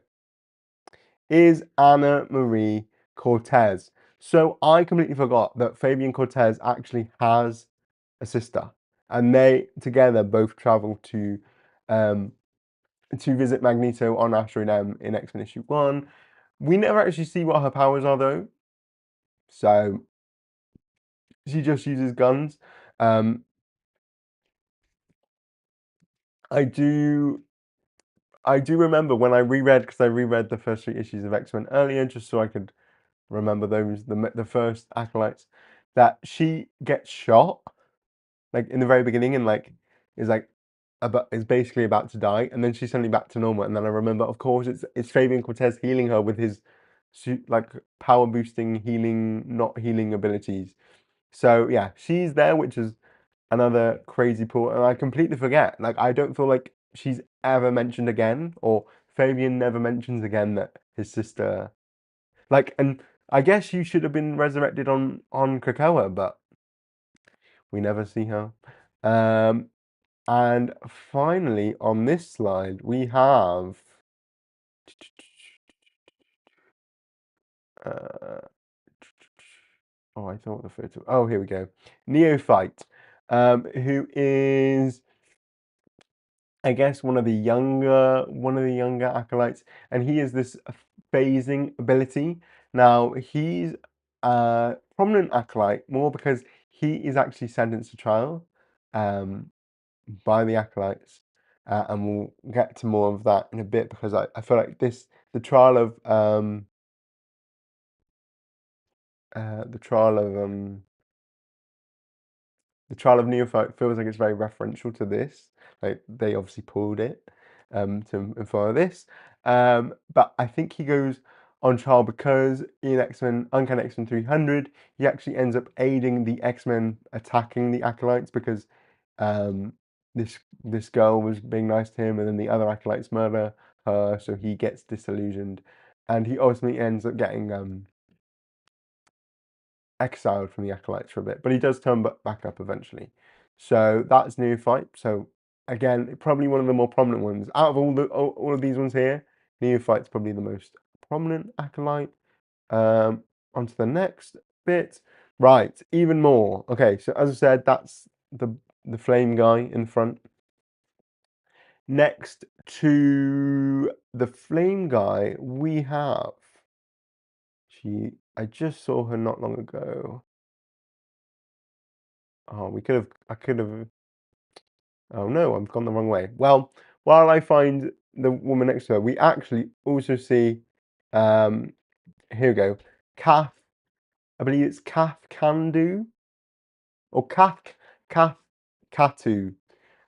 Is Anna Marie Cortez? So I completely forgot that Fabian Cortez actually has a sister, and they together both travel to visit Magneto on Asteroid M in X-Men issue 1. We never actually see what her powers are though, so she just uses guns. I do remember when I reread, because I reread the first 3 issues of X-Men earlier, just so I could remember those, the first acolytes, that she gets shot, like in the very beginning, and like is like is basically about to die, and then she's suddenly back to normal. And then I remember, of course, it's Fabian Cortez healing her with his like power boosting healing, not healing abilities. So yeah, she's there, which is another crazy pull, and I completely forget. Like I don't feel like she's ever mentioned again, or Fabian never mentions again that his sister, like, and I guess she should have been resurrected on Krakoa, but we never see her. And finally, on this slide, we have oh, I thought the photo. Oh, here we go. Neophyte, who is, I guess, one of the younger acolytes, and he has this phasing ability. Now he's a prominent acolyte more because he is actually sentenced to trial by the acolytes, and we'll get to more of that in a bit, because I feel like the trial of the trial of the trial of Neophyte feels like it's very referential to this. Like they obviously pulled it to infer this. But I think he goes on trial because in Uncanny X-Men 300, he actually ends up aiding the X-Men attacking the acolytes, because this girl was being nice to him, and then the other acolytes murder her, so he gets disillusioned, and he ultimately ends up getting exiled from the acolytes for a bit, but he does turn back up eventually. So that's Neophyte. So again, probably one of the more prominent ones out of all of these ones here. Neophyte's probably the most prominent acolyte. On to the next bit. Right, even more. Okay, so as I said, that's the flame guy in front. Next to the flame guy, we have I just saw her not long ago. Oh, I could have. Oh no, I've gone the wrong way. Well, while I find the woman next to her, we actually also see, um, here we go, Kath. I believe it's Kath Kandu or Kath Katu,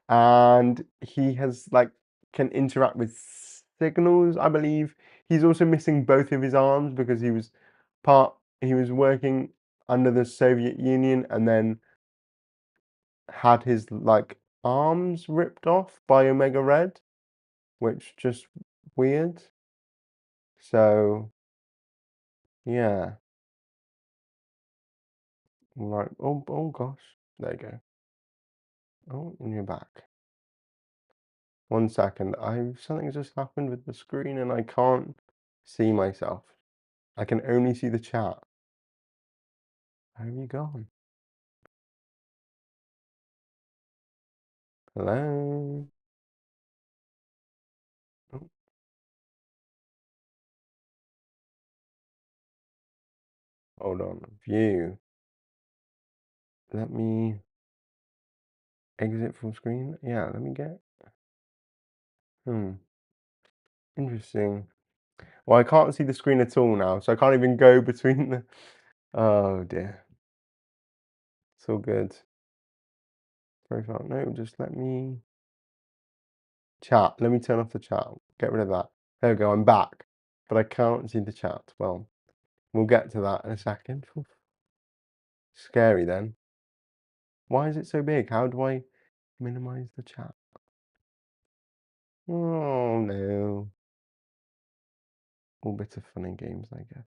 and he has like can interact with signals. I believe he's also missing both of his arms because he was working under the Soviet Union, and then had his like arms ripped off by Omega Red, which just weird. So yeah, Right. Oh gosh. There you go. Oh, and you're back. 1 second. Something just happened with the screen and I can't see myself. I can only see the chat. Where have you gone? Hello? Oh, hold on. View. Let me exit full screen. Yeah, let me get. Interesting. Well, I can't see the screen at all now, so I can't even go between the. Oh dear. It's all good. Profile. No, just let me chat. Let me turn off the chat. Get rid of that. There we go. I'm back, but I can't see the chat. Well, we'll get to that in a second. Oof. Scary then. Why is it so big? How do I minimize the chat? Oh no. All bit of fun and games, I guess.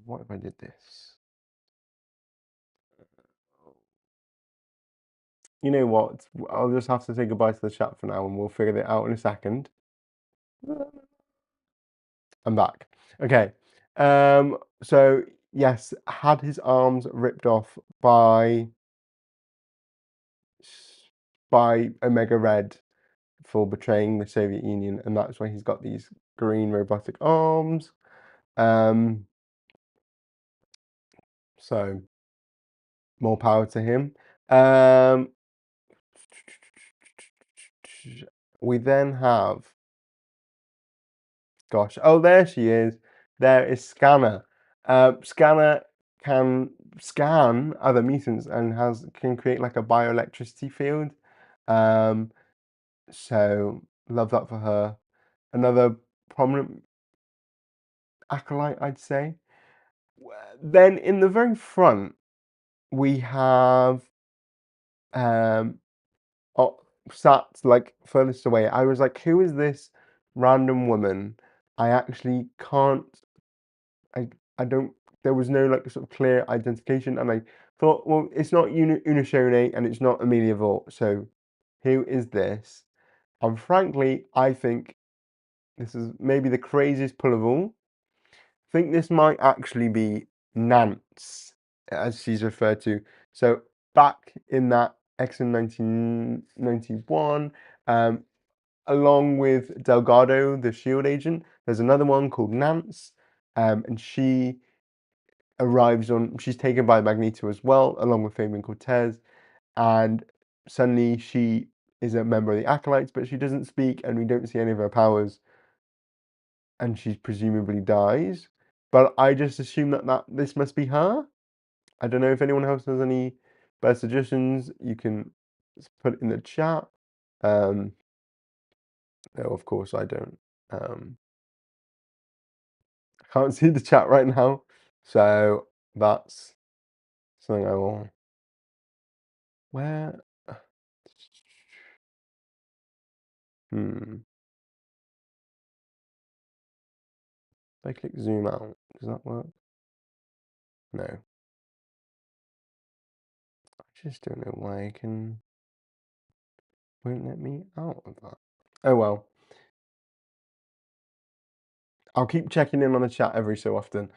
What if I did this? You know what? I'll just have to say goodbye to the chat for now and we'll figure it out in a second. I'm back. Okay. So yes, had his arms ripped off by Omega Red for betraying the Soviet Union, and that's why he's got these green robotic arms. So more power to him. We then have, gosh, oh, there she is. There is Scanner. Scanner can scan other mutants and can create like a bioelectricity field. So love that for her. Another prominent acolyte, I'd say. Then in the very front, we have oh, sat like furthest away. I was like, who is this random woman? I actually can't. I don't. There was no like sort of clear identification, and I thought, well, it's not Una Shone and it's not Amelia Vaught. So who is this? And frankly, I think this is maybe the craziest pull of all. I think this might actually be Nance, as she's referred to. So back in that X-Men 1991, along with Delgado, the Shield agent, there's another one called Nance, and she's taken by Magneto as well, along with Fabian Cortez, and suddenly she is a member of the Acolytes, but she doesn't speak, and we don't see any of her powers, and she presumably dies. But I just assume that this must be her. I don't know if anyone else has any better suggestions. You can put it in the chat. No, of course I don't. I can't see the chat right now, so that's something I will. Where? Hmm. If I click zoom out, does that work? No. I just don't know why I won't let me out of that. Oh well. I'll keep checking in on the chat every so often.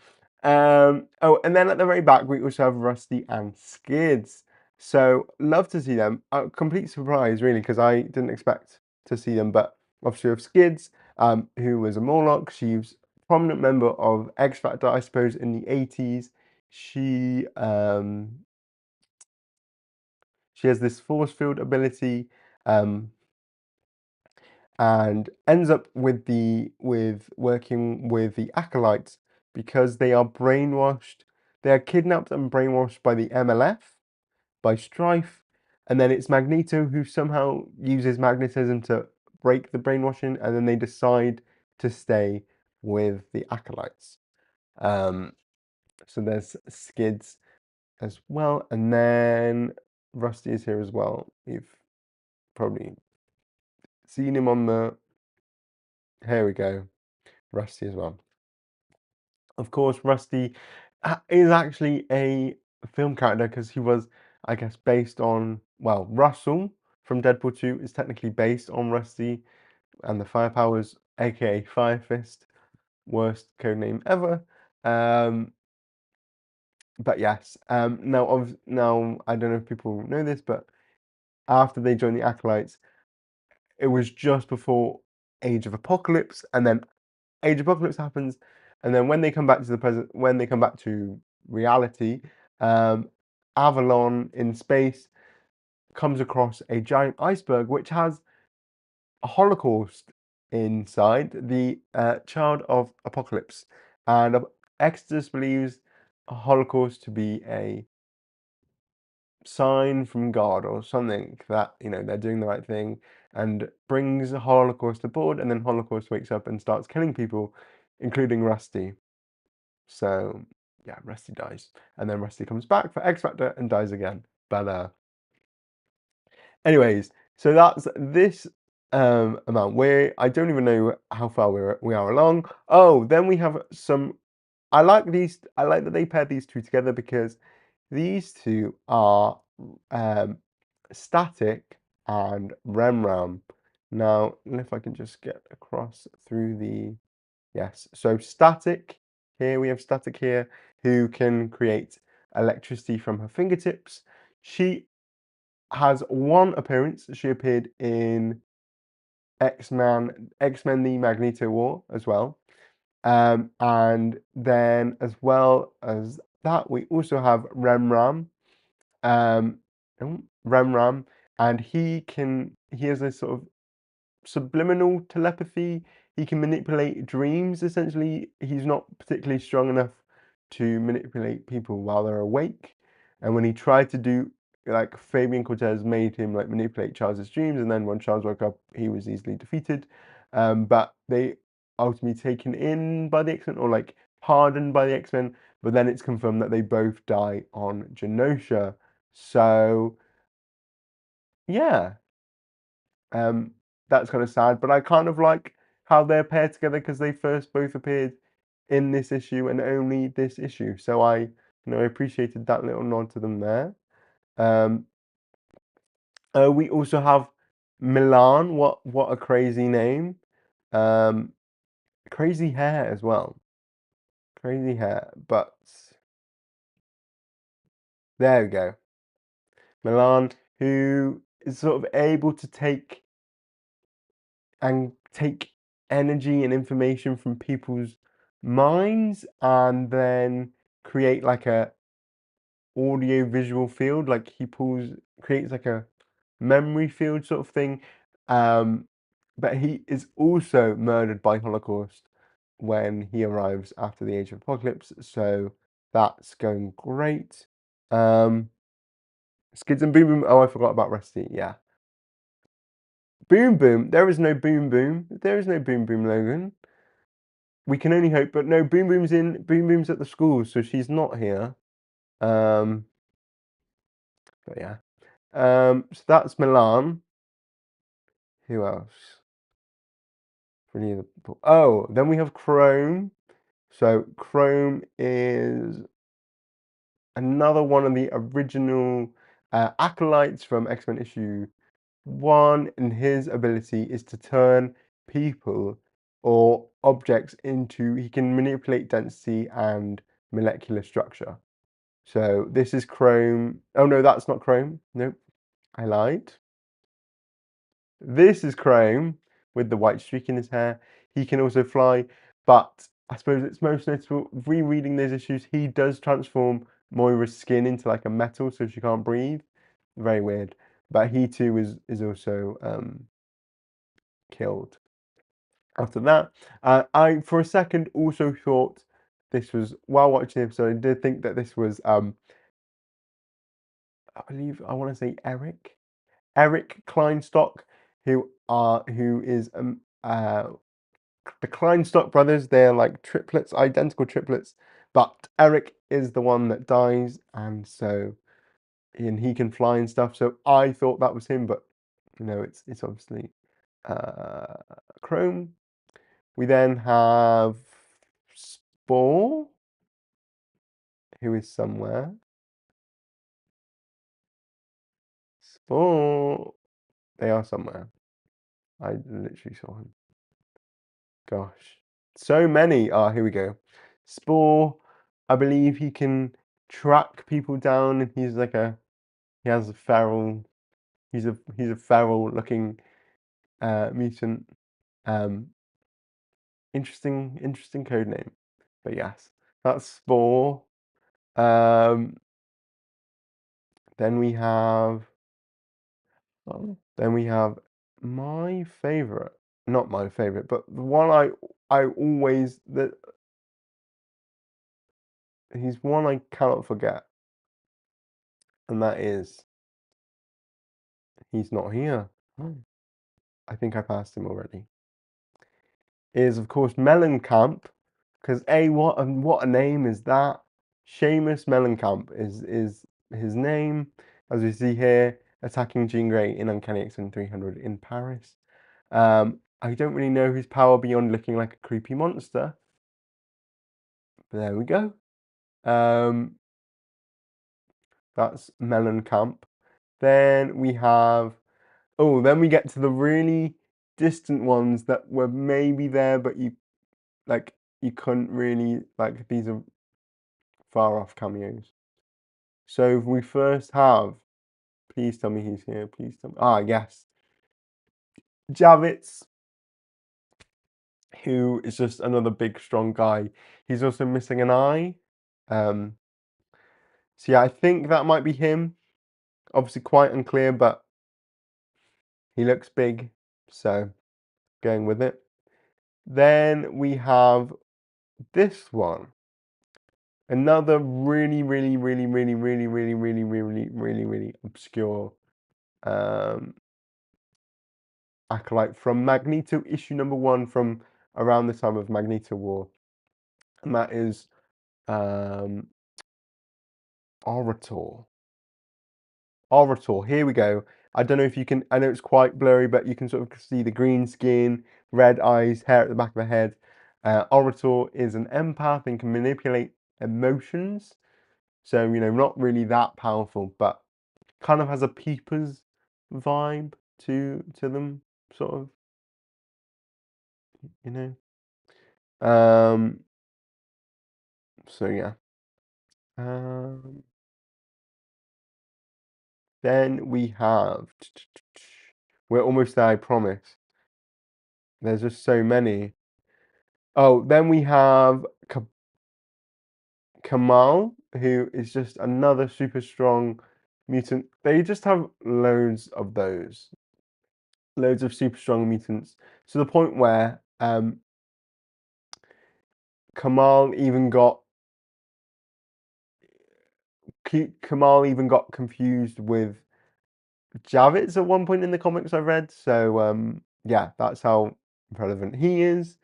Oh, and then at the very back, we also have Rusty and Skids. So love to see them. A complete surprise, really, because I didn't expect to see them. But obviously, we have Skids, who was a Morlock. She's a prominent member of X Factor, I suppose, in the 80s. She has this force field ability. And ends up with working with the acolytes because they are brainwashed. They are kidnapped and brainwashed by the MLF, by Strife, and then it's Magneto who somehow uses magnetism to break the brainwashing, and then they decide to stay with the acolytes. So there's Skids as well, and then Rusty is here as well. You've probably seen him on the. Here we go, Rusty as well. Of course, Rusty is actually a film character because he was, I guess, based on, well, Russell from Deadpool 2 is technically based on Rusty and the Fire Powers, aka Fire Fist, worst codename ever. But yes, now I don't know if people know this, but after they joined the Acolytes, it was just before Age of Apocalypse, and then Age of Apocalypse happens, and then when they come back to the present, when they come back to reality, Avalon in space comes across a giant iceberg which has a Holocaust inside, the child of Apocalypse, and Exodus believes a Holocaust to be a sign from God or something that they're doing the right thing, and brings Holocaust aboard, and then Holocaust wakes up and starts killing people, including Rusty. So yeah, Rusty dies, and then Rusty comes back for X Factor and dies again. But anyways, so that's this amount. I don't even know how far we are along. Oh, then we have some. I like these. I like that they paired these two together because these two are Static and Remram. Now, if I can just get across through the yes. So Static here, we have Static here, who can create electricity from her fingertips. She has one appearance. She appeared in X-Men the Magneto War as well. And then as well as that, we also have Remram. Um, Remram, and he has this sort of subliminal telepathy. He can manipulate dreams, essentially. He's not particularly strong enough to manipulate people while they're awake. And when he tried to do, like, Fabian Cortez made him like manipulate Charles's dreams, and then when Charles woke up, he was easily defeated. But they ultimately taken in by the X-Men, or like pardoned by the X-Men, but then it's confirmed that they both die on Genosha. So yeah, that's kind of sad, but I kind of like how they're paired together because they first both appeared in this issue and only this issue. So I appreciated that little nod to them there. Um, we also have Milan. What a crazy name. Um, Crazy hair as well. Crazy hair, but there we go. Milan, who is sort of able to take energy and information from people's minds and then create like a audio visual field, like he creates like a memory field sort of thing. But he is also murdered by Holocaust when he arrives after the Age of Apocalypse, so that's going great. Skids and Boom Boom. Oh, I forgot about Rusty. Yeah. Boom Boom. There is no Boom Boom. There is no Boom Boom, Logan. We can only hope, but no, Boom Boom's at the school, so she's not here. But yeah. So that's Milan. Who else? Oh, then we have Chrome. So Chrome is another one of the original acolytes from X-Men issue 1, and his ability is to turn people or objects into, he can manipulate density and molecular structure. So this is Chrome. Oh no, that's not Chrome. Nope, I lied. This is Chrome with the white streak in his hair. He can also fly, but I suppose it's most notable rereading those issues. He does transform Moira's skin into like a metal, so she can't breathe. Very weird. But he too is also killed. After that, I for a second also thought this was, while watching the episode, I did think that this was I believe I want to say Eric Kleinstock, who is the Kleinstock brothers. They're like triplets, identical triplets, but Eric is the one that dies, and he can fly and stuff. So I thought that was him, but it's obviously Chrome. We then have Spore, who is somewhere. Spore, they are somewhere. I literally saw him. Gosh, so many. Ah, here we go. Spore, I believe he can track people down, and he has a feral. He's a feral looking mutant. Um, interesting code name. But yes, that's Spore. Um, then we have my favorite, not my favorite, but the one I always that he's one I cannot forget, and that is he's not here. I think I passed him already. Is of course Mellencamp, because what a name is that? Seamus Mellencamp is his name, as we see here, attacking Jean Grey in Uncanny X-Men 300 in Paris. I don't really know his power beyond looking like a creepy monster. But there we go. That's Mellencamp. Then we have, then we get to the really distant ones that were maybe there, but you couldn't really, these are far off cameos. So we first have, please tell me he's here, please tell me, yes. Javits, who is just another big, strong guy. He's also missing an eye. So yeah, I think that might be him. Obviously quite unclear, but he looks big, so going with it. Then we have this one. Another really obscure Acolyte from Magneto issue #1 from around the time of Magneto War. And that is Orator. Orator, here we go. I don't know if you can, I know it's quite blurry, but you can sort of see the green skin, red eyes, hair at the back of the head. Orator is an empath and can manipulate emotions. So, not really that powerful, but kind of has a Peepers vibe to them, sort of, you know. So yeah. Then we have, we're almost there, I promise. There's just so many. Oh, then we have Kamal, who is just another super strong mutant. They just have loads of those. Loads of super strong mutants. To the point where Kamal even got confused with Javits at one point in the comics I've read. So yeah, that's how relevant he is.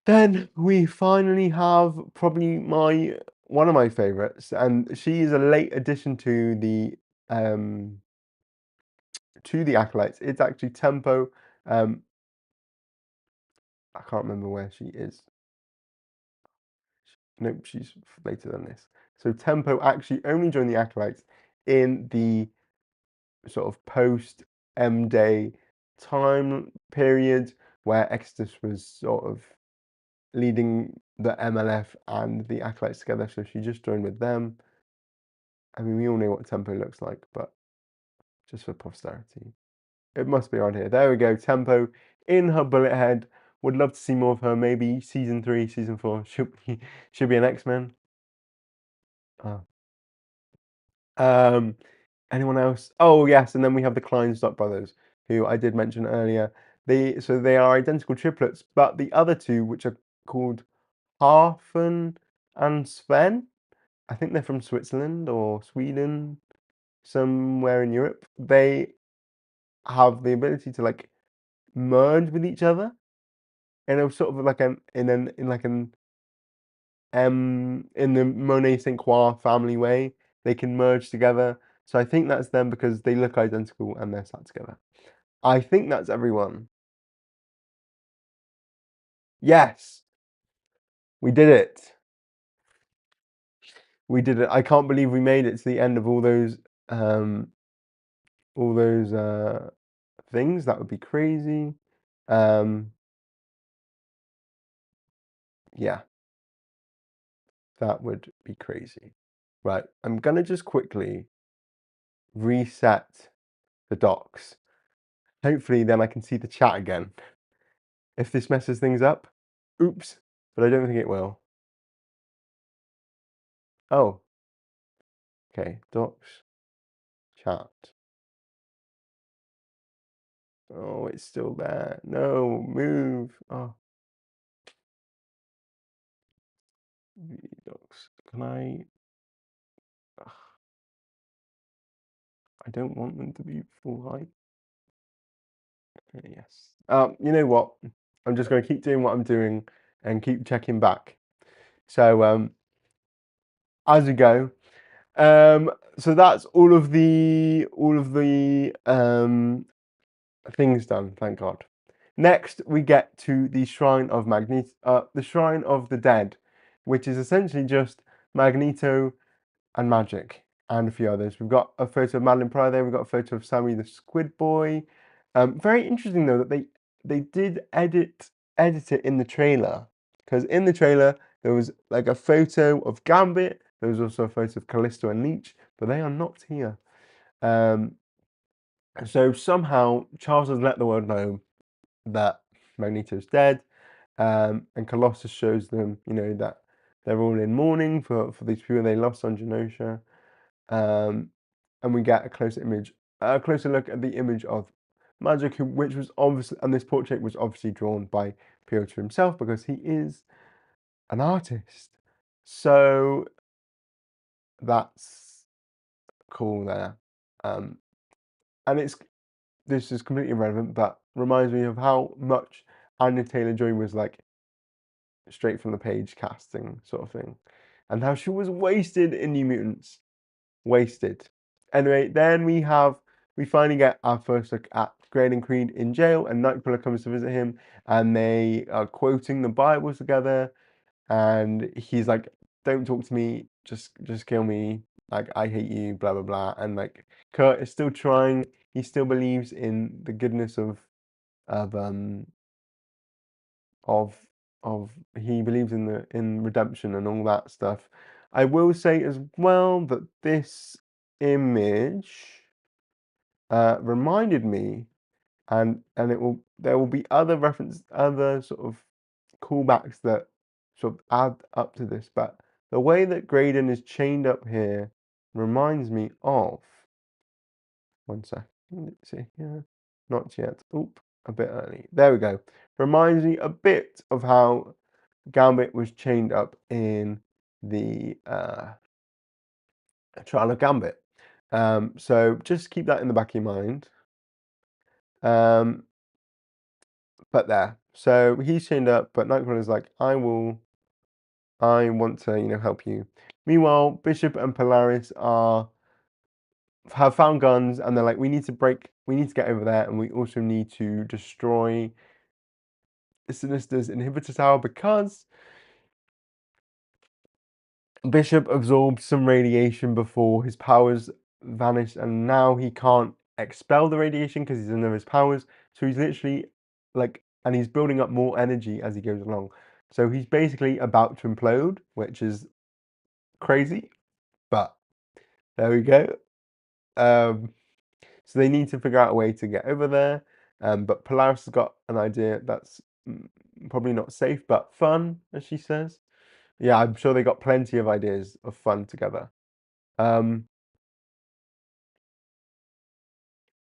Then we finally have probably one of my favorites, and she is a late addition to the Acolytes. It's actually Tempo. I can't remember where she is. Nope, she's later than this. So Tempo actually only joined the Acolytes in the sort of post M-Day time period where Exodus was sort of leading the MLF and the Acolytes together, so she just joined with them. I mean, we all know what Tempo looks like, but just for posterity. It must be around here. There we go, Tempo in her bullet head. Would love to see more of her, maybe season 3, season 4. She'll be an X-Men. Anyone else? Oh yes, and then we have the Kleinstock brothers, who I did mention earlier. They are identical triplets, but the other two, which are called Harfen and Sven, I think they're from Switzerland or Sweden, somewhere in Europe. They have the ability to merge with each other in a sort of in the Monet St. Croix family way. They can merge together. So I think that's them because they look identical and they're sat together. I think that's everyone. Yes, we did it. We did it. I can't believe we made it to the end of um all those things. That would be crazy. Um yeah, that would be crazy. Right, I'm gonna just quickly reset the docs. Hopefully then I can see the chat again. If this messes things up, oops, but I don't think it will. Oh, okay, docs, chat. Oh, it's still there. No, move. Oh, docs. Can I? Ugh, I don't want them to be full height. Yes. You know what? I'm just going to keep doing what I'm doing and keep checking back. So as we go. So that's all of the things done. Thank God. Next, we get to the Shrine of the Shrine of the Dead, which is essentially just Magneto and Magik and a few others. We've got a photo of Madeline Pryor there. We've got a photo of Sammy the Squid Boy. Very interesting though that they did edit it in the trailer, because in the trailer there was like a photo of Gambit. There was also a photo of Callisto and Leech, but they are not here. So somehow Charles has let the world know that Magneto's dead, and Colossus shows them, that they're all in mourning for these people they lost on Genosha. And we get a closer look at the image of Magik, which was obviously, and this portrait was obviously drawn by Piotr himself because he is an artist. So that's cool there. And this is completely irrelevant, but reminds me of how much Anya Taylor-Joy was like straight from the page casting sort of thing, and how she was wasted in New Mutants. Wasted. Anyway, then we finally get our first look at Graydon Creed in jail, and Nightcrawler comes to visit him, and they are quoting the Bible together, and he's like, "Don't talk to me, just kill me. Like, I hate you, blah blah blah." And like Kurt is still trying. He still believes in the goodness of um of he believes in redemption and all that stuff. I will say as well that this image reminded me, and there will be other sort of callbacks that sort of add up to this, but the way that Graydon is chained up here reminds me of, one second, let's see here, not yet, oop, a bit early, there we go, reminds me a bit of how Gambit was chained up in the trial of Gambit. So just keep that in the back of your mind. But there. So he's chained up, but Nightcrawler's like, I want to, help you. Meanwhile, Bishop and Polaris have found guns, and they're like, we need to get over there, and we also need to destroy the Sinister's inhibitor tower because Bishop absorbed some radiation before his powers vanished, and now he can't expel the radiation because he's under his powers. So he's literally like, and he's building up more energy as he goes along. So he's basically about to implode, which is crazy, but there we go. So they need to figure out a way to get over there. But Polaris has got an idea that's probably not safe, but fun, as she says. Yeah, I'm sure they got plenty of ideas of fun together.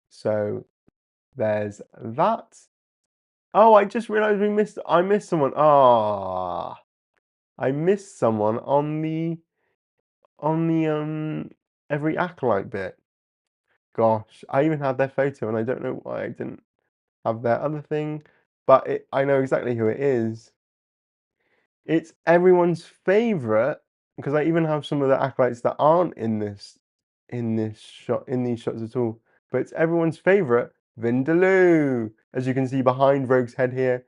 So there's that. Oh, I just realized I missed someone. Ah, I missed someone on the every acolyte bit. Gosh, I even had their photo and I don't know why I didn't have their other thing, but I know exactly who it is. It's everyone's favorite because I even have some of the acolytes that aren't in these shots at all. But it's everyone's favorite Vindaloo, as you can see behind Rogue's head here.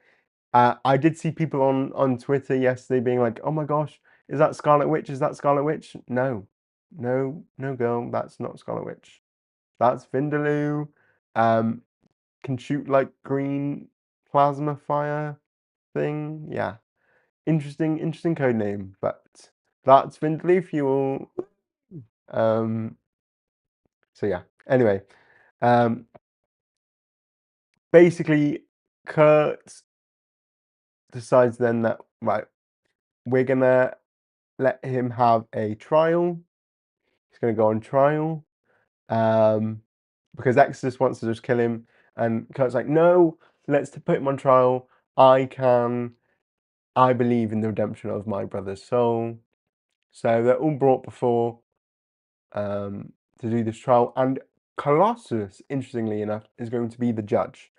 I did see people on Twitter yesterday being like, "Oh my gosh, is that Scarlet Witch? Is that Scarlet Witch?" No, no, no, girl, that's not Scarlet Witch. That's Vindaloo. Um, can shoot like green plasma fire thing. Yeah, interesting code name, but that's Vindaloo fuel. Um, so yeah. Anyway, um, basically, Kurt decides then that right, we're gonna let him have a trial. He's gonna go on trial. Um, because Exodus wants to just kill him, and Kurt's like, no, let's put him on trial. I believe in the redemption of my brother's soul. So they're all brought before to do this trial, and Colossus, interestingly enough, is going to be the judge,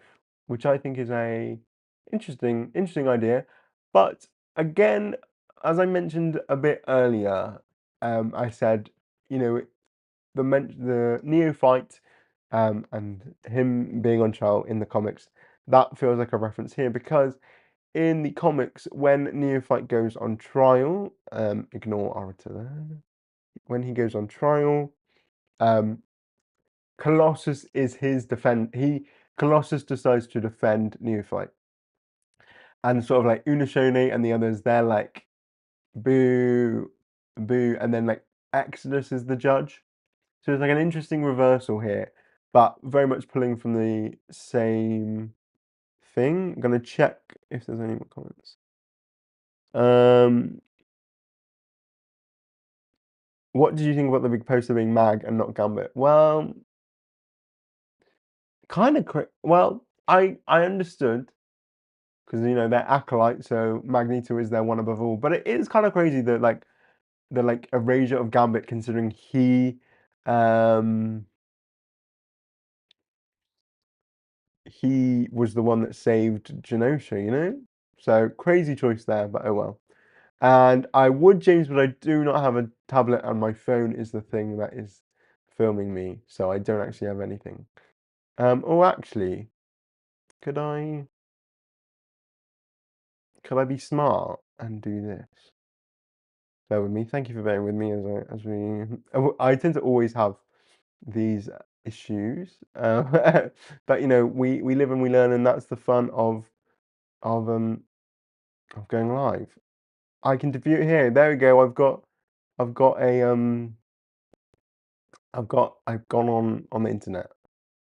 which I think is a interesting idea. But again, as I mentioned a bit earlier, I said, you know, the neophyte and him being on trial in the comics, that feels like a reference here because in the comics, when neophyte goes on trial, ignore orator there. When he goes on trial, um, Colossus is his defend. Colossus decides to defend neophyte, and sort of like Unashone and the others, they're like boo, boo, and then like Exodus is the judge. So it's like an interesting reversal here, but very much pulling from the same thing. I'm gonna check if there's any more comments. What did you think about the big poster being Mag and not Gambit? Well, kind of. Well, I understood because you know they're Acolyte, so Magneto is their one above all. But it is kind of crazy that like the like erasure of Gambit, considering um he was the one that saved Genosha, you know? So crazy choice there, but oh well. And I would, James, but I do not have a tablet and my phone is the thing that is filming me, so I don't actually have anything. Oh actually, could I be smart and do this? Bear with me. Thank you for bearing with me as we I tend to always have these issues. But you know, we live and we learn and that's the fun of um of going live. I can view it here. There we go. I've got a I've gone on the internet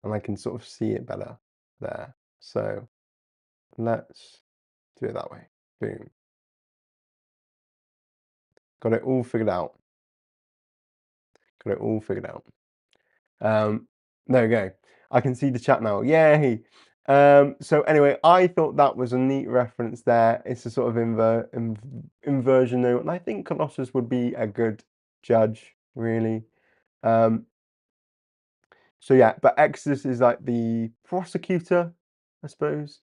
and I can sort of see it better there. So let's do it that way. Boom. Got it all figured out. Got it all figured out. There we go. I can see the chat now. Yay! So anyway, I thought that was a neat reference there. It's a sort of inversion though, and I think Colossus would be a good judge, really. So yeah, but Exodus is like the prosecutor, I suppose.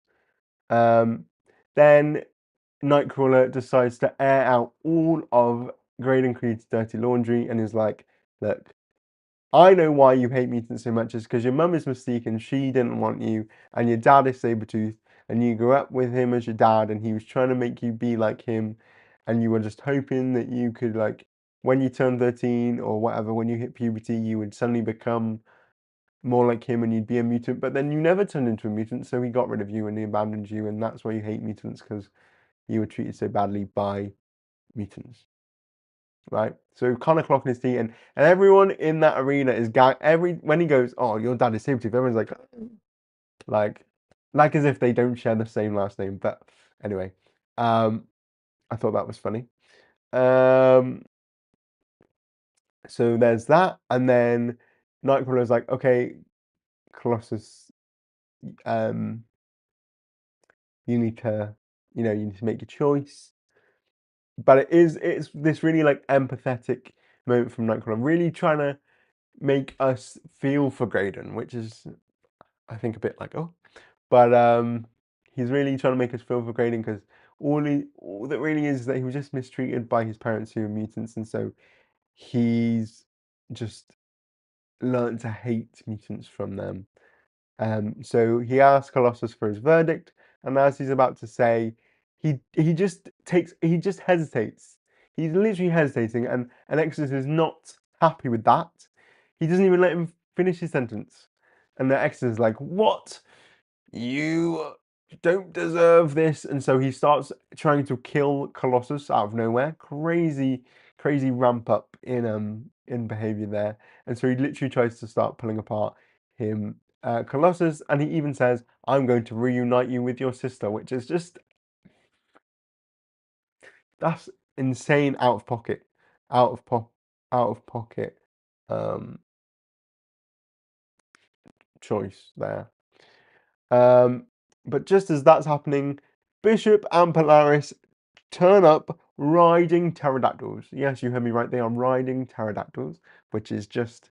Then Nightcrawler decides to air out all of Graydon Creed's dirty laundry and is like, look, I know why you hate mutants so much is because your mum is Mystique and she didn't want you, and your dad is Sabretooth, and you grew up with him as your dad, and he was trying to make you be like him, and you were just hoping that you could, like, when you turn 13 or whatever, when you hit puberty, you would suddenly become more like him and you'd be a mutant, but then you never turned into a mutant, so he got rid of you and he abandoned you, and that's why you hate mutants, because you were treated so badly by mutants. Right, so kind of clocking his teeth, and everyone in that arena is when he goes, "Oh, your dad is Sabretooth," everyone's like, as if they don't share the same last name. But anyway, I thought that was funny. So there's that, and then Nightcrawler's like, "Okay, Colossus, um, you need to, you need to make your choice." But it's this really like empathetic moment from Nightcrawler, really trying to make us feel for Graydon, which is I think a bit like oh, but he's really trying to make us feel for Graydon because all that really is that he was just mistreated by his parents who are mutants, and so he's just learned to hate mutants from them. So he asks Colossus for his verdict, and as he's about to say, he just hesitates. He's literally hesitating, and Exodus is not happy with that. He doesn't even let him finish his sentence. And the Exodus is like, "What? You don't deserve this." And so he starts trying to kill Colossus out of nowhere. Crazy, crazy ramp up in behavior there. And so he literally tries to start pulling apart him, Colossus, and he even says, "I'm going to reunite you with your sister," which is just that's insane out of pocket, out of po out of pocket um choice there. Um, but just as that's happening, Bishop and Polaris turn up riding pterodactyls. Yes, you heard me right. They are riding pterodactyls, which is just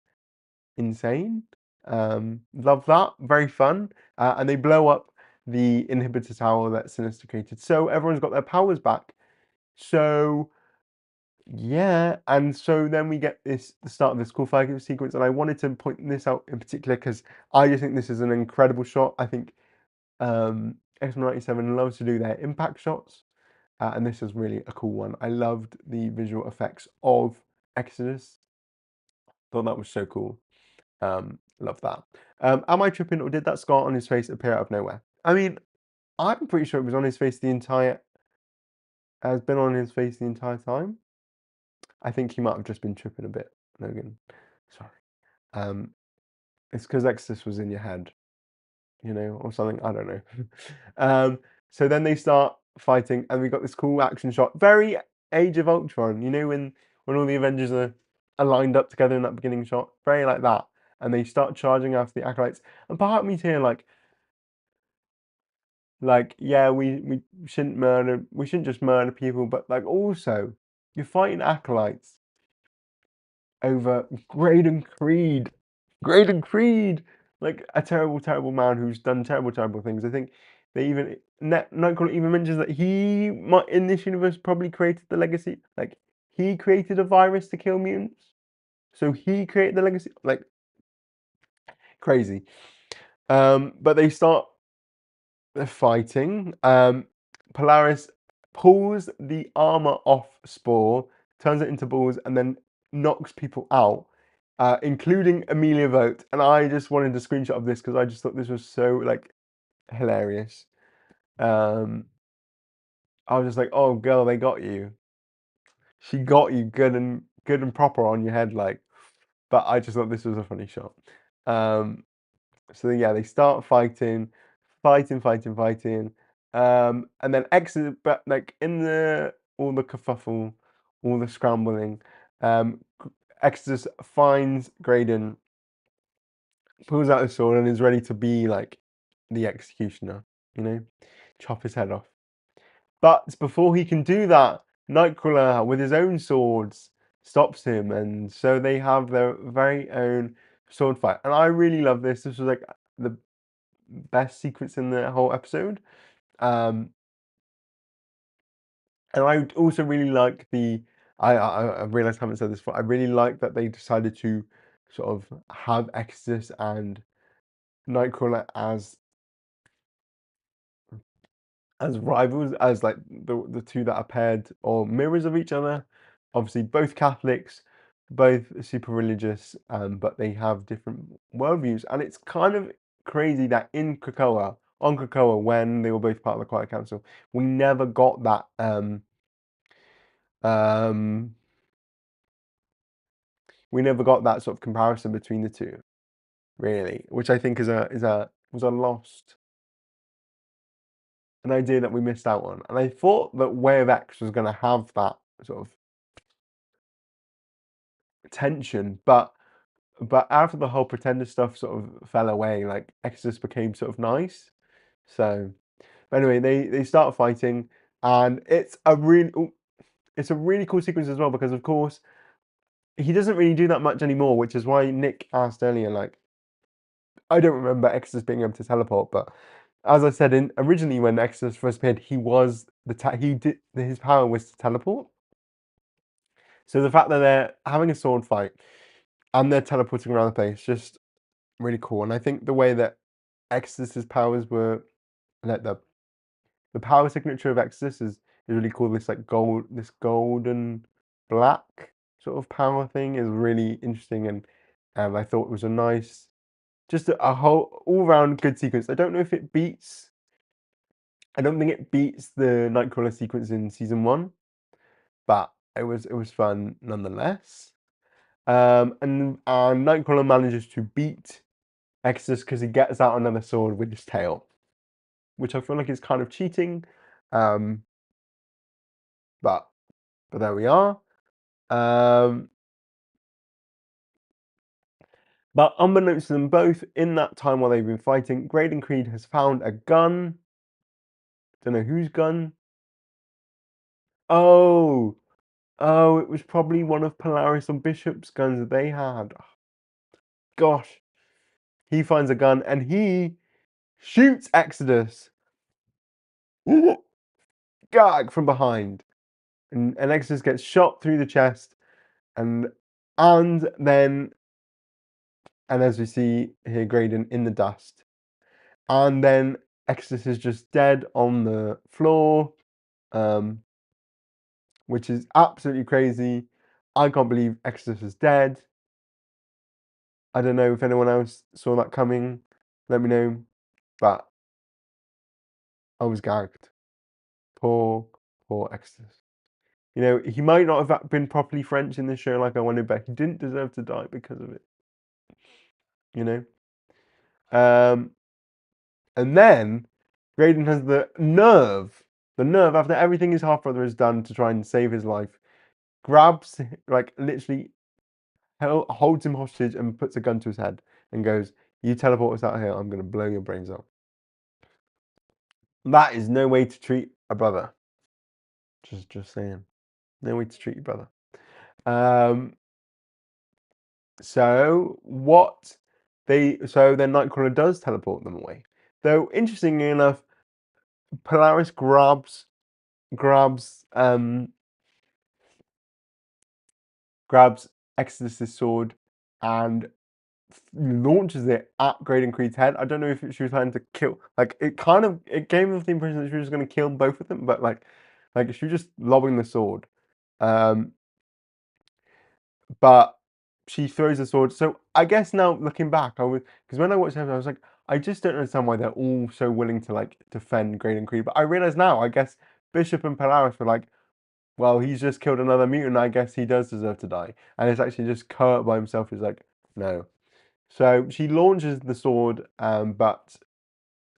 insane. Love that. Very fun. And they blow up the inhibitor tower that Sinister created. So everyone's got their powers back. So yeah, and so then we get the start of this cool fight sequence, and I wanted to point this out in particular because I just think this is an incredible shot. I think X-97 loves to do their impact shots, and this is really a cool one. I loved the visual effects of Exodus. Thought that was so cool. Love that. Am I tripping, or did that scar on his face appear out of nowhere? I mean, I'm pretty sure it was on his face the entire. Has been on his face the entire time. I think he might have just been tripping a bit, Logan. Sorry. Um, it's because Exodus was in your head, or something. I don't know. So then they start fighting, and we got this cool action shot, very Age of Ultron. When all the Avengers are lined up together in that beginning shot, very like that, and they start charging after the acolytes. And part of me's here like yeah, we shouldn't just murder people, but like also you're fighting acolytes over Graydon Creed. Graydon Creed, like a terrible, terrible man who's done terrible, terrible things. I think they even Nightcrawler even mentions that he might in this universe probably created the legacy. Like he created a virus to kill mutants, so he created the legacy. Like crazy. But they start they're fighting. Polaris pulls the armor off Spore, turns it into balls, and then knocks people out, including Amelia Vogt. And I just wanted a screenshot of this because I just thought this was so like hilarious. I was just like, "Oh, girl, they got you. She got you good and proper on your head." Like, but I just thought this was a funny shot. So yeah, they start fighting. And then exit, but like in all the kerfuffle, all the scrambling, Exodus finds Graydon, pulls out his sword, and is ready to be like the executioner, chop his head off. But before he can do that, Nightcrawler with his own swords stops him, and so they have their very own sword fight. And I really love this. This was like the best sequence in the whole episode. And I also really like I realized I haven't said this before. I really like that they decided to sort of have Exodus and Nightcrawler as rivals, as like the two that are paired or mirrors of each other. Obviously, both Catholics, both super religious, but they have different worldviews. And it's kind of crazy that on Krakoa, when they were both part of the Quiet Council, we never got that um we never got that sort of comparison between the two, really, which I think was a lost an idea that we missed out on. And I thought that Way of X was going to have that sort of tension, but after the whole Pretender stuff sort of fell away, like Exodus became sort of nice. So, but anyway, they start fighting, and it's a really cool sequence as well because of course he doesn't really do that much anymore, which is why Nick asked earlier, like I don't remember Exodus being able to teleport, but as I said, originally when Exodus first appeared, his power was to teleport. So the fact that they're having a sword fight and they're teleporting around the place, just really cool. And I think the way that Exodus's powers were like the power signature of Exodus is really cool. This like golden black sort of power thing is really interesting, and I thought it was a nice, just a whole all round good sequence. I don't know if it beats. I don't think it beats the Nightcrawler sequence in season 1, but it was fun nonetheless. And Nightcrawler manages to beat Exodus because he gets out another sword with his tail, which I feel like is kind of cheating. Um, but there we are. But unbeknownst to them both, in that time while they've been fighting, Graydon Creed has found a gun. Don't know whose gun. Oh, it was probably one of Polaris or Bishop's guns that they had. Gosh, he finds a gun and he shoots Exodus. Gag from behind, and Exodus gets shot through the chest, and then as we see here, Graydon in the dust, and then Exodus is just dead on the floor, which is absolutely crazy. I can't believe Exodus is dead. I don't know if anyone else saw that coming. Let me know, but I was gagged. Poor Exodus. You know, he might not have been properly French in the show like I wanted, but he didn't deserve to die because of it. You know? And then Graydon has the nerve after everything his half brother has done to try and save his life, grabs, like literally holds him hostage and puts a gun to his head and goes, "You teleport us out here, I'm going to blow your brains out." That is no way to treat a brother. Just saying. No way to treat your brother. So then Nightcrawler does teleport them away. Though interestingly enough, Polaris grabs Exodus's sword and launches it at Graydon Creed's head. I don't know if she was trying to kill. Like it gave us the impression that she was going to kill both of them, but like she was just lobbing the sword. But she throws the sword. So I guess now looking back, because when I watched it, I was like, I just don't understand why they're all so willing to like defend Graydon Creed. But I realize now, I guess Bishop and Polaris were like, well, he's just killed another mutant. I guess he does deserve to die. And it's actually just Kurt by himself who's like, no. So she launches the sword, but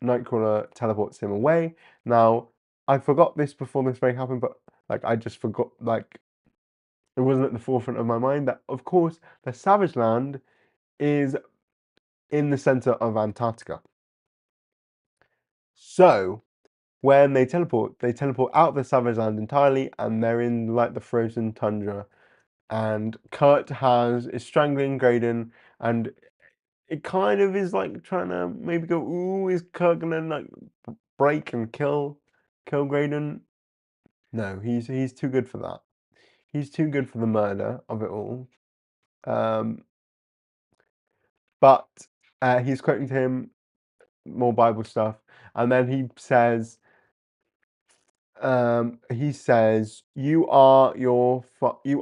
Nightcrawler teleports him away. Now, I forgot this before this very happened, but like I just forgot, like it wasn't at the forefront of my mind that, of course, the Savage Land is in the center of Antarctica. So when they teleport out of the Savage Land entirely, and they're in like the frozen tundra. And Kurt is strangling Graydon, and it kind of is like trying to maybe go, ooh, is Kurt gonna like break and kill Graydon? No, he's too good for that. He's too good for the murder of it all. But he's quoting to him more Bible stuff, and then he says, "You are you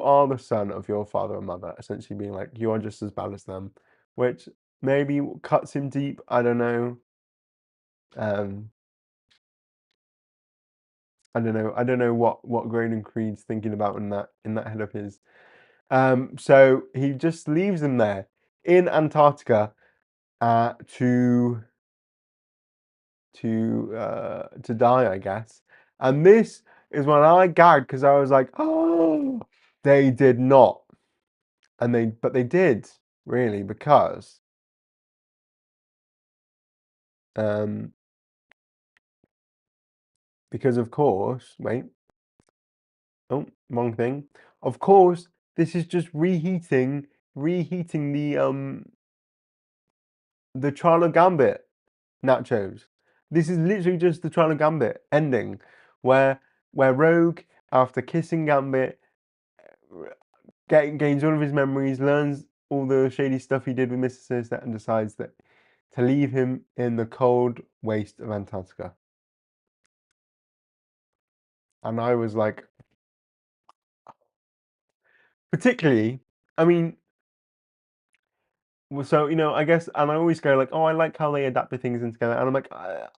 are the son of your father and mother," essentially being like, "You are just as bad as them," which maybe cuts him deep. I don't know. I don't know. I don't know what Graydon Creed's thinking about in that head of his. So he just leaves them there in Antarctica to die, I guess. And this is when I gagged because I was like, oh, they did not, but they did really um because of course, wait, oh, wrong thing. Of course, this is just reheating the trial of Gambit nachos. This is literally just the trial of Gambit ending, where Rogue, after kissing Gambit, gains all of his memories, learns all the shady stuff he did with Mr. Sinister, and decides that to leave him in the cold waste of Antarctica. And I was like, particularly, I mean, so I guess, and I always go like, oh, I like how they adapted things in together, and I'm like,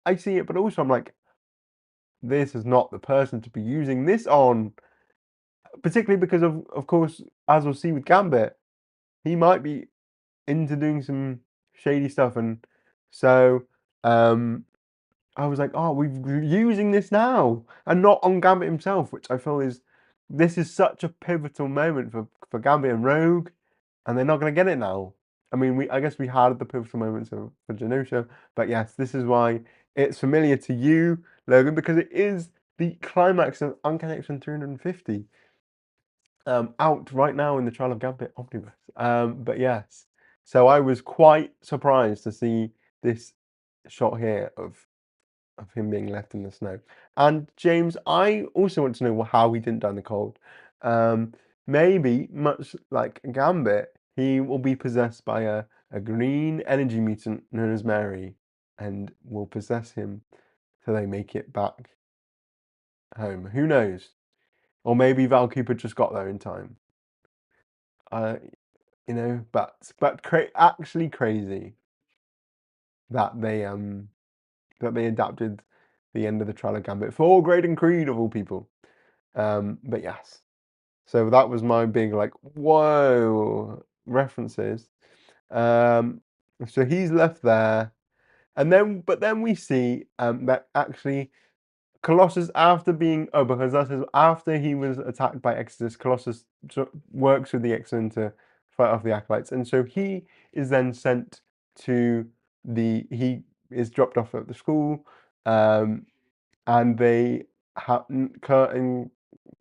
I see it, but also I'm like, this is not the person to be using this on, particularly because of course, as we'll see with Gambit, he might be into doing some shady stuff, and so I was like, oh, we're using this now, and not on Gambit himself, which I feel this is such a pivotal moment for Gambit and Rogue, and they're not going to get it now. I mean, I guess we had the pivotal moments for Genosha, but yes, this is why it's familiar to you, Logan, because it is the climax of Uncanny X-Men 350, out right now in the Trial of Gambit Omniverse. But yes, so I was quite surprised to see this shot here of him being left in the snow. And James, I also want to know how he didn't die in the cold. Maybe, much like Gambit, he will be possessed by a green energy mutant known as Mary, and will possess him till they make it back home. Who knows? Or maybe Val Cooper just got there in time. Uh, but actually crazy that they adapted the end of the Trial of Gambit for Graydon Creed of all people. But yes, so that was my big like whoa references. So he's left there, and then we see that actually Colossus, after being because that says after he was attacked by Exodus, Colossus works with the X-Men to fight off the Acolytes, and so he is then sent to he is dropped off at the school, and they have Kurt and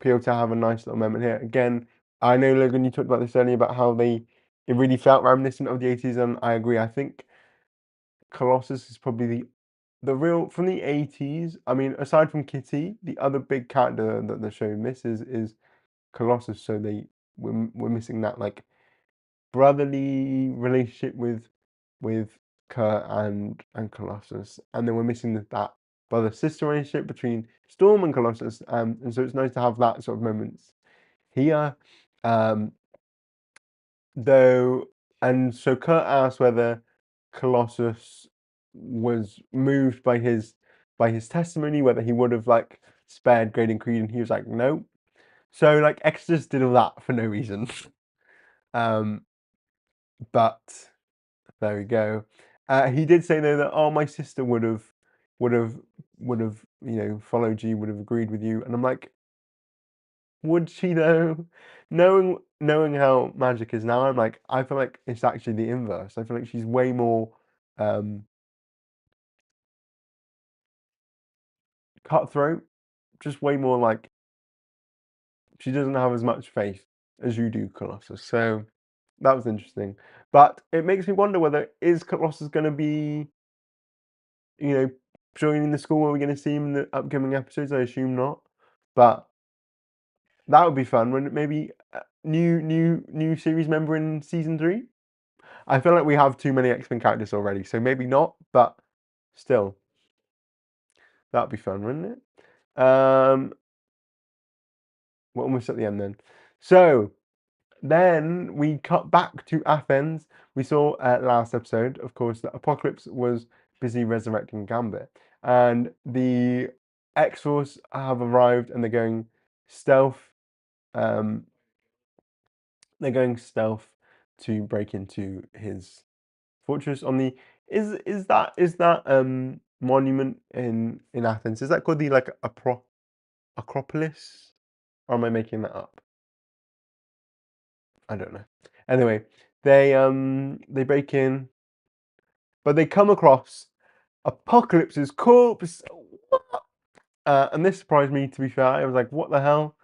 Piotr have a nice little moment here. Again, I know Logan, you talked about this earlier about how it really felt reminiscent of the 80s, and I agree. I think Colossus is probably the real from the 80s. I mean, aside from Kitty, the other big character that the show misses is Colossus. So we're missing that like brotherly relationship with Kurt and Colossus, and then we're missing that brother sister relationship between Storm and Colossus. And so it's nice to have that sort of moments here. Um, though, and so Kurt asked whether Colossus was moved by his testimony, whether he would have like spared Graydon Creed, and he was like, no. So like Exodus did all that for no reason. um, but there we go. He did say though that oh, my sister would have followed you, would have agreed with you, and I'm like, would she though? Knowing how Magik is now, I'm like, I feel like it's actually the inverse. I feel like she's way more cutthroat, just way more like she doesn't have as much faith as you do, Colossus. So that was interesting. But it makes me wonder whether is Colossus going to be, joining the school? Are we going to see him in the upcoming episodes? I assume not. But that would be fun. When maybe new series member in season 3. I feel like we have too many X-Men characters already, so maybe not. But still, that'd be fun, wouldn't it? We're almost at the end then. So then we cut back to Athens. We saw last episode, of course, that Apocalypse was busy resurrecting Gambit, and the X-Force have arrived, and they're going stealth. Um, they're going stealth to break into his fortress on the is that monument in Athens, is that called the like Acropolis, or am I making that up? I don't know. Anyway, they break in, but they come across Apocalypse's corpse. What? And this surprised me, to be fair. I was like, what the hell?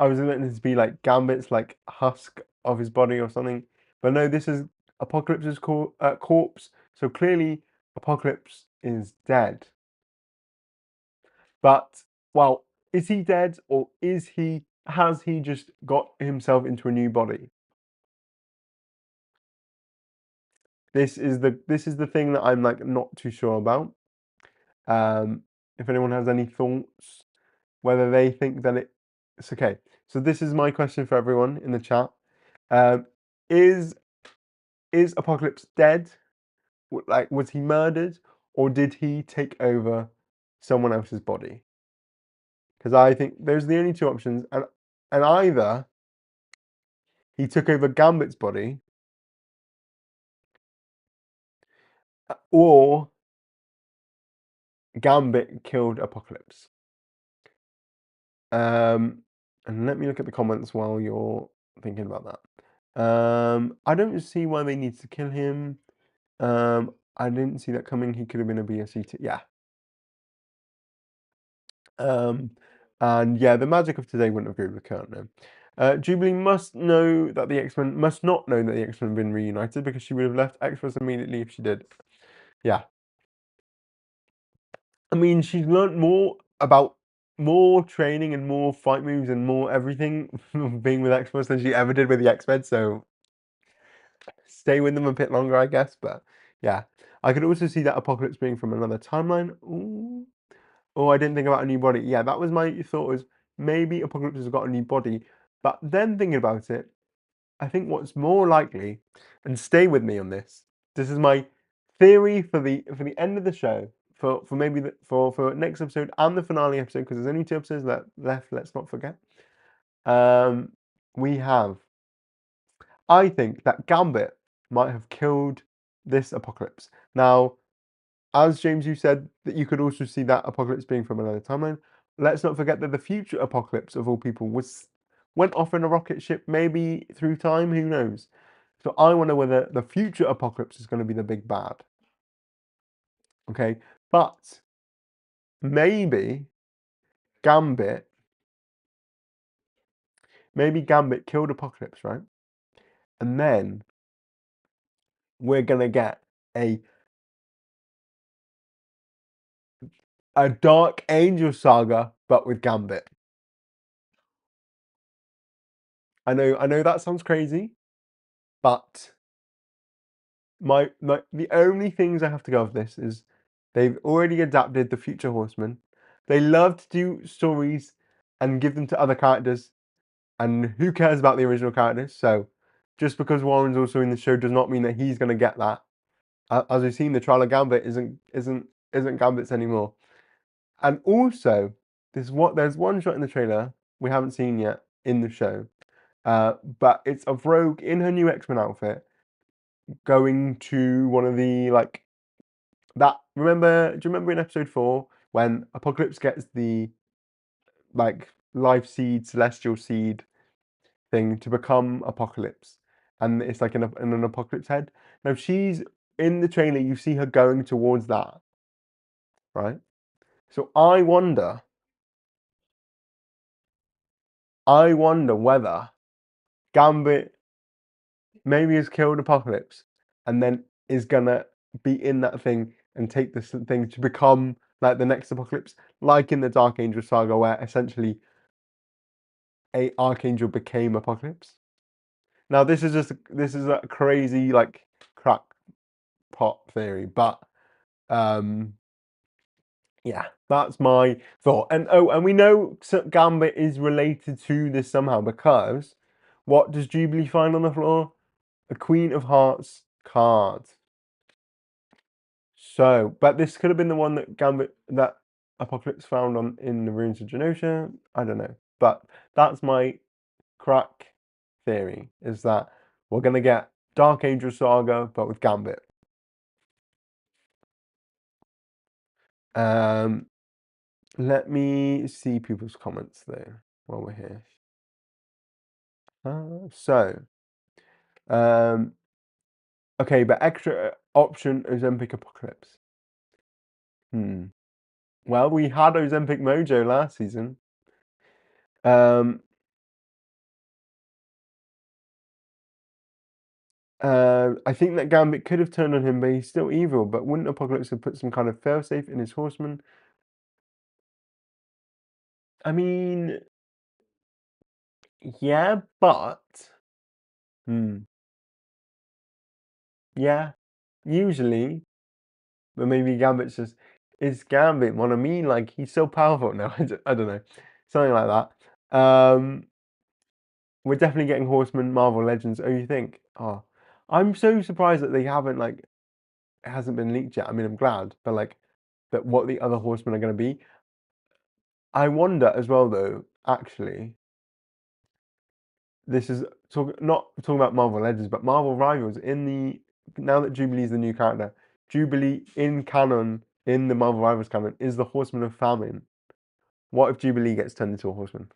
I was expecting it to be like Gambit's like husk of his body or something, but no, this is Apocalypse's corpse. So clearly, Apocalypse is dead. But well, is he dead, or has he just got himself into a new body? This is the thing that I'm like not too sure about. If anyone has any thoughts, whether they think that it's okay. So this is my question for everyone in the chat. Um, is Apocalypse dead? Like, was he murdered, or did he take over someone else's body? Because I think those are the only two options, and either he took over Gambit's body, or Gambit killed Apocalypse. And let me look at the comments while you're thinking about that. I don't see why they need to kill him. I didn't see that coming. He could have been a BSC. Yeah. And yeah, the magic of today wouldn't have agreed with Kurt, no. Jubilee must know that the X-Men must not know that the X-Men have been reunited because she would have left X-Force immediately if she did. Yeah. I mean, she's learned more about more training and more fight moves and more everything being with X-Force than she ever did with the X-Men, so stay with them a bit longer, I guess. But yeah, I could also see that Apocalypse being from another timeline. Ooh. Oh, I didn't think about a new body. Yeah, that was my thought, was maybe Apocalypse has got a new body. But then thinking about it, I think what's more likely, and stay with me on this, this is my theory for the end of the show, for maybe for next episode and the finale episode, because there's only 2 episodes left, let's not forget. We have, I think that Gambit might have killed this Apocalypse. Now, as James, you said that you could also see that Apocalypse being from another timeline. Let's not forget that the future Apocalypse, of all people, went off in a rocket ship, maybe through time, who knows? So I wonder whether the future Apocalypse is going to be the big bad. Okay, but maybe Gambit, killed Apocalypse, right? And then we're gonna get a Dark Angel saga, but with Gambit. I know that sounds crazy, but the only things I have to go of this is they've already adapted the Future Horsemen. They love to do stories and give them to other characters, and who cares about the original characters? So just because Warren's also in the show does not mean that he's going to get that. As we've seen, the trial of Gambit isn't Gambit's anymore. And also, there's one shot in the trailer we haven't seen yet in the show, but it's of Rogue in her new X-Men outfit going to one of the that. Do you remember in episode 4 when Apocalypse gets the life seed, celestial seed thing to become Apocalypse, and it's like in an Apocalypse head. Now she's in the trailer. You see her going towards that, right? So I wonder whether Gambit maybe has killed Apocalypse and then is gonna be in that thing and take this thing to become like the next Apocalypse, like in the Dark Angel saga, where essentially a Archangel became Apocalypse. Now this is a crazy crackpot theory, but yeah, that's my thought. And we know Gambit is related to this somehow, because what does Jubilee find on the floor? A Queen of Hearts card. So, but this could have been the one that Apocalypse found in the ruins of Genosha. I don't know, but that's my crack theory, is that we're gonna get Dark Angel Saga, but with Gambit. Let me see people's comments though while we're here. Okay, but extra option Ozempic Apocalypse. Well, we had Ozempic Mojo last season. I think that Gambit could have turned on him, but he's still evil. But wouldn't Apocalypse have put some kind of failsafe in his horseman? I mean, yeah, but yeah. usually, but maybe Gambit's just is Gambit what I mean? Like he's so powerful now. I don't know, something like that. We're definitely getting Horseman Marvel Legends. Oh, you think? Oh, I'm so surprised that they haven't like it hasn't been leaked yet. I mean, I'm glad, but like that what the other Horsemen are going to be. I wonder as well, though. Actually, this is not talking about Marvel Legends, but Marvel Rivals. In the now that Jubilee's the new character, Jubilee in canon in the Marvel Rivals canon is the Horseman of Famine. What if Jubilee gets turned into a horseman?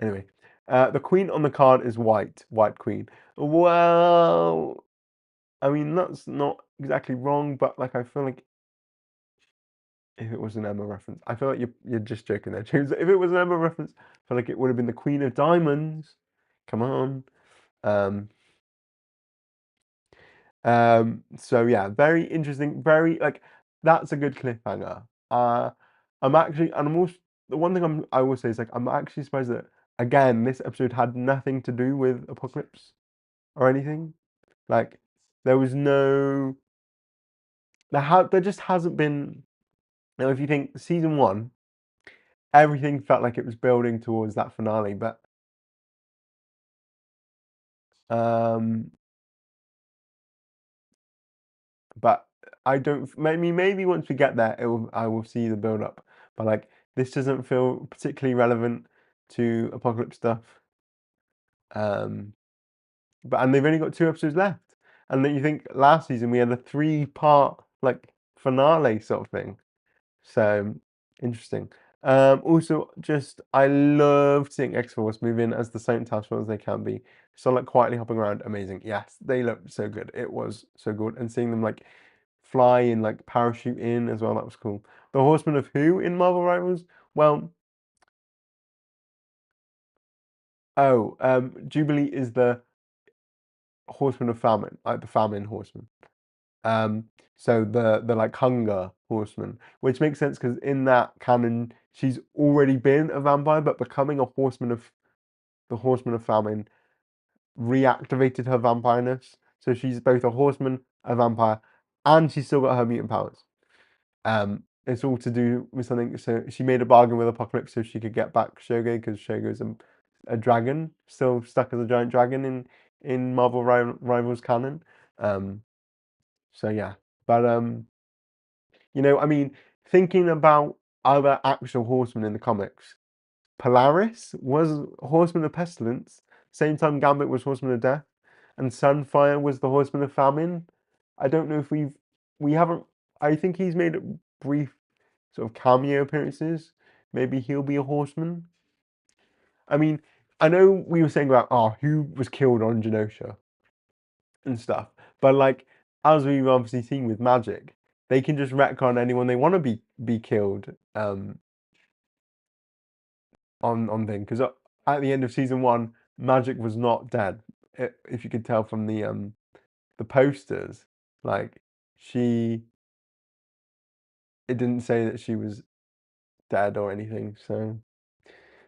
Anyway, the queen on the card is white queen. Well, I mean that's not exactly wrong, but like I feel like if it was an Emma reference, I feel like you're just joking there, James. If it was an Emma reference, I feel like it would have been the Queen of Diamonds. Come on. Um, so yeah, very interesting. Very like that's a good cliffhanger. I'm actually, and I'm also the one thing I will say is like I'm actually surprised that again this episode had nothing to do with Apocalypse or anything. Like there was no there just hasn't been. Now, if you think season one, everything felt like it was building towards that finale, um, but I don't. Maybe once we get there, I will see the build up. But like this doesn't feel particularly relevant to Apocalypse stuff. Um, and they've only got 2 episodes left. And then you think last season we had a 3-part like finale sort of thing. So interesting. Also, just I love seeing X-Force move in as the same task force as they can be. So like quietly hopping around, amazing. Yes, they looked so good. It was so good, and seeing them like fly and like parachute in as well, that was cool. The Horsemen of who in Marvel Rivals? Well, Jubilee is the Horseman of Famine, like the Famine Horseman. Um, so the like hunger horseman, which makes sense because in that canon she's already been a vampire, but becoming a horseman of the horseman of famine reactivated her vampireness. So she's both a horseman, a vampire, and she's still got her mutant powers. It's all to do with something. So she made a bargain with Apocalypse so she could get back Shogo because Shogo's a dragon, still stuck as a giant dragon in Marvel Rivals canon. Um, so yeah, but I mean, thinking about other actual horsemen in the comics, Polaris was Horseman of Pestilence. Same time Gambit was Horseman of Death, and Sunfire was the Horseman of Famine. I don't know if we haven't. I think he's made brief sort of cameo appearances. Maybe he'll be a horseman. I mean, I know we were saying about who was killed on Genosha and stuff, but like as we've obviously seen with Magik, they can just retcon anyone they want to be killed on thing because at the end of season one, Magik was not dead. If you could tell from the posters, like she it didn't say that she was dead or anything. So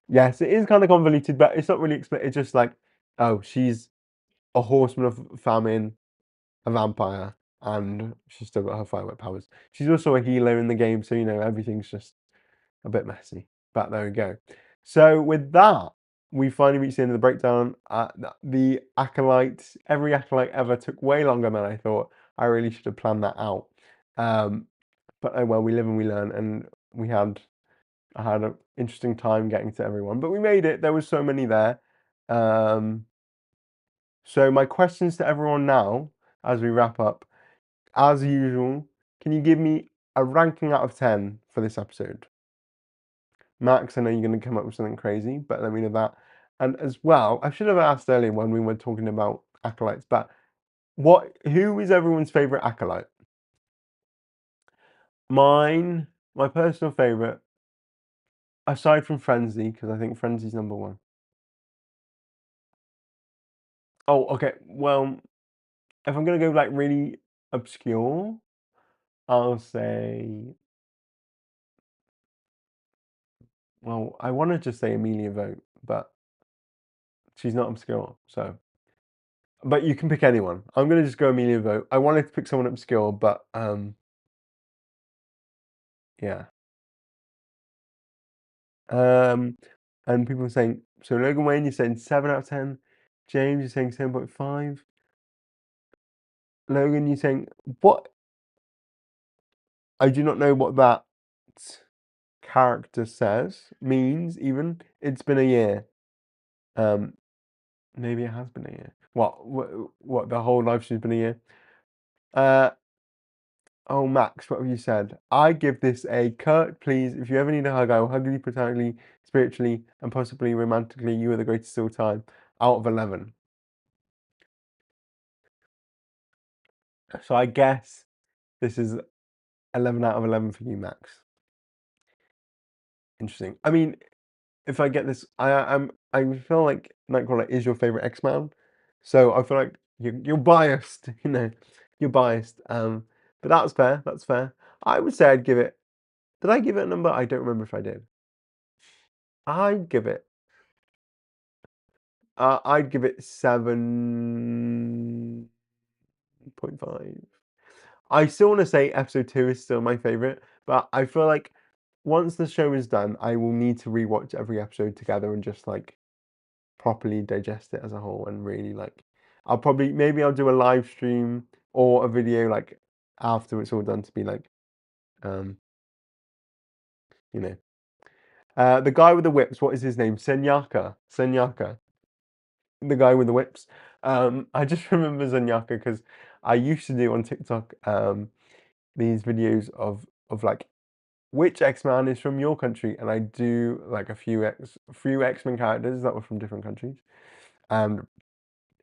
yes, it is kind of convoluted, but it's not really explained. It's just like, oh, she's a horseman of famine, a vampire, and she's still got her firework powers. She's also a healer in the game, so everything's just a bit messy. But there we go. So with that, we finally reached the end of the breakdown. The acolyte, every acolyte ever took way longer than I thought. I really should have planned that out. But oh well, we live and we learn, and I had an interesting time getting to everyone, but we made it. There was so many there. Um, so my questions to everyone now, as we wrap up, as usual, can you give me a ranking out of 10 for this episode? Max, I know you're going to come up with something crazy, but let me know that. And as well, I should have asked earlier when we were talking about acolytes, but who is everyone's favorite acolyte? My personal favorite, aside from Frenzy, because I think Frenzy's number one. Oh, okay. Well, if I'm gonna go like really obscure, I'll say, well, I want to just say Amelia Vogt, but she's not obscure, so But you can pick anyone. I'm gonna just go Amelia vote. I wanted to pick someone obscure, but yeah. And people are saying, so Logan Wayne, you're saying 7 out of 10. James, you're saying 7.5. Logan, you're saying what? I do not know what that character means even. It's been a year. Maybe it has been a year. What the whole live stream's been a year. Oh, Max, what have you said? I give this a Kurt, please. If you ever need a hug, I will hug you platonically, spiritually, and possibly romantically. You are the greatest of all time. Out of 11. So I guess this is 11 out of 11 for you, Max. Interesting. I mean, if I get this, I feel like Nightcrawler is your favorite X-Man, so I feel like you're biased. You're biased. But that's fair. That's fair. I would say I'd give it. Did I give it a number? I don't remember if I did. I'd give it. I'd give it 7.5. I still want to say episode 2 is still my favorite, but I feel like once the show is done, I will need to rewatch every episode together and just like properly digest it as a whole and really like maybe I'll do a live stream or a video like after it's all done to be like um you know the guy with the whips, what is his name? Senyaka, the guy with the whips. I just remember Zenyaka because I used to do on TikTok these videos of like which X-Man is from your country, and I do like a few X-Men characters that were from different countries. And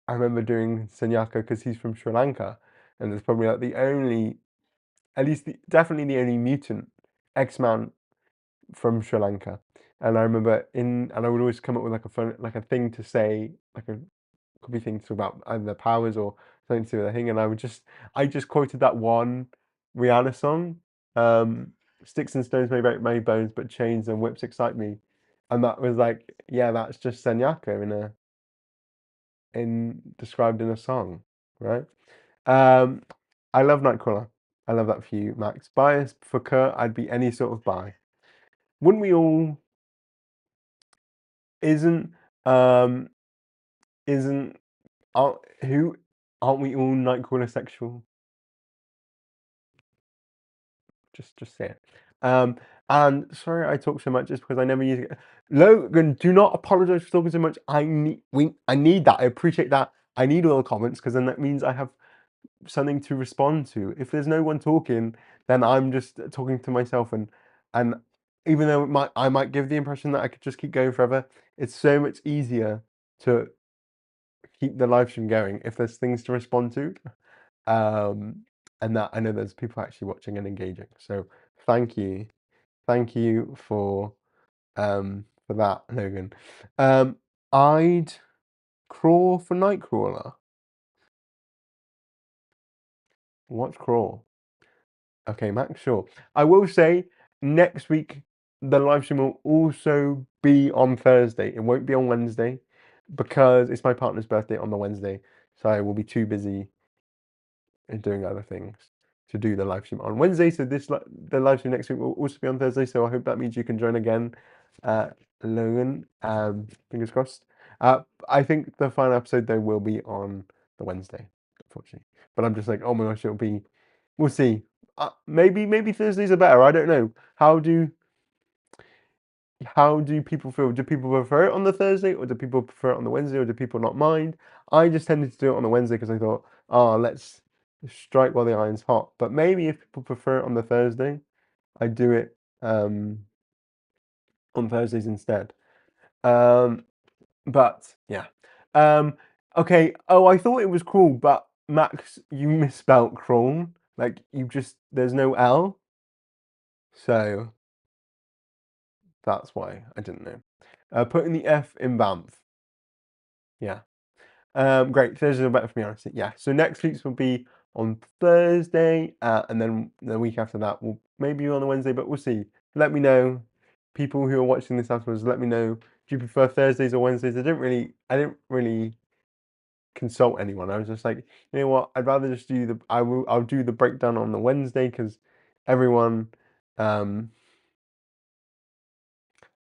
I remember doing Senyaka because he's from Sri Lanka, and there's probably like the only, at least definitely the only mutant X-Man from Sri Lanka. And I remember and I would always come up with like a fun, like a thing to say, like a could be things about either their powers or something to do with the thing. And I just quoted that one Rihanna song, "Sticks and stones may break my bones, but chains and whips excite me," and that was like, yeah, that's just Senyaka in described in a song, right? Um, I love Nightcrawler. I love that for you, Max. Bias for Kurt, I'd be any sort of bi. Wouldn't we all? Isn't um isn't aren't we all Nightcrawler sexual? Just say it. And sorry I talk so much just because I never use it. Logan, do not apologize for talking so much. I need that. I appreciate that. I need all the comments because then that means I have something to respond to. If there's no one talking, then I'm just talking to myself and even though I might give the impression that I could just keep going forever, it's so much easier to keep the live stream going if there's things to respond to. And that I know there's people actually watching and engaging. So thank you. Thank you for that, Logan. I'd crawl for Nightcrawler. Watch crawl. Okay, Max, sure. I will say next week the live stream will also be on Thursday. It won't be on Wednesday because it's my partner's birthday on the Wednesday. So I will be too busy doing other things to do the live stream on Wednesday. So the live stream next week will also be on Thursday. So I hope that means you can join again, Logan. Fingers crossed. I think the final episode though will be on the Wednesday, unfortunately. But I'm just like, oh my gosh, it'll be. We'll see. Maybe Thursdays are better. I don't know. How do people feel? Do people prefer it on the Thursday, or do people prefer it on the Wednesday, or do people not mind? I just tended to do it on the Wednesday because I thought, let's strike while the iron's hot. But maybe if people prefer it on the Thursday, I do it on Thursdays instead. But yeah. Okay. Oh, I thought it was cruel, but Max, you misspelt crawl. Like there's no L, so that's why I didn't know. Putting the F in Banff. Yeah. Great. Thursdays are better for me, honestly. Yeah. So next week's will be on Thursday, and then the week after that will maybe be on the Wednesday, but we'll see. Let me know, people who are watching this afterwards. Let me know. Do you prefer Thursdays or Wednesdays? I didn't really consult anyone. I was just like, you know what? I'd rather just do the. I'll do the breakdown on the Wednesday because everyone,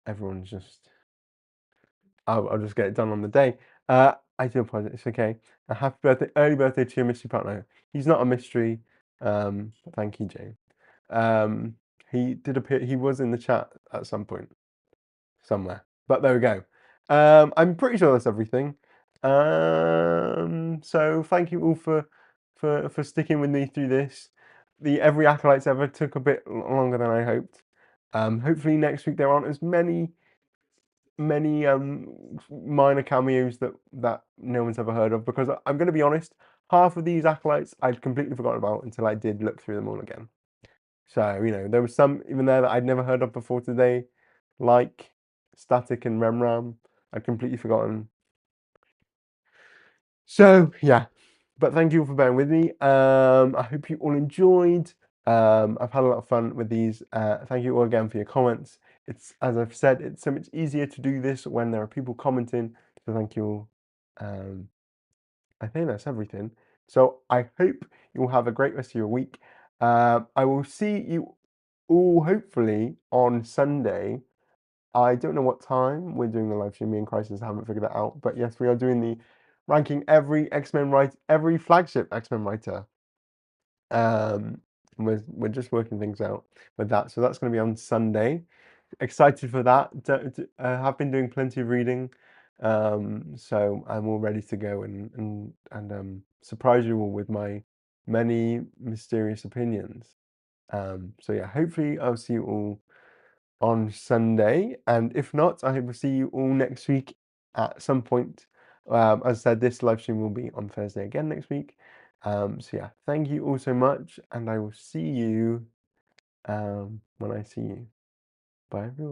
everyone's just. I'll just get it done on the day. I do apologize. It's okay. A happy birthday, early birthday to your mystery partner. He's not a mystery. Thank you, James. He did appear. He was in the chat at some point, somewhere. But there we go. I'm pretty sure that's everything. So thank you all for sticking with me through this. The Every Acolytes Ever took a bit longer than I hoped. Hopefully next week there aren't as many minor cameos that no one's ever heard of, because I'm going to be honest, half of these acolytes I'd completely forgotten about until I did look through them all again. So, you know, there was some even there that I'd never heard of before today, like Static and Remram. I'd completely forgotten. So, yeah. But thank you all for bearing with me. I hope you all enjoyed. I've had a lot of fun with these. Thank you all again for your comments. It's, as I've said, it's so much easier to do this when there are people commenting. So thank you all. I think that's everything. So I hope you will have a great rest of your week. I will see you all hopefully on Sunday. I don't know what time we're doing the live stream. Me and Crisis haven't figured that out. But yes, we are doing the ranking every every flagship X-Men writer. We're just working things out with that. So that's going to be on Sunday. Excited for that. Have been doing plenty of reading. So I'm all ready to go and surprise you all with my many mysterious opinions. So yeah, hopefully I'll see you all on Sunday, and if not, I hope to see you all next week at some point. As I said, this live stream will be on Thursday again next week. So yeah, thank you all so much, and I will see you when I see you. Bye everyone.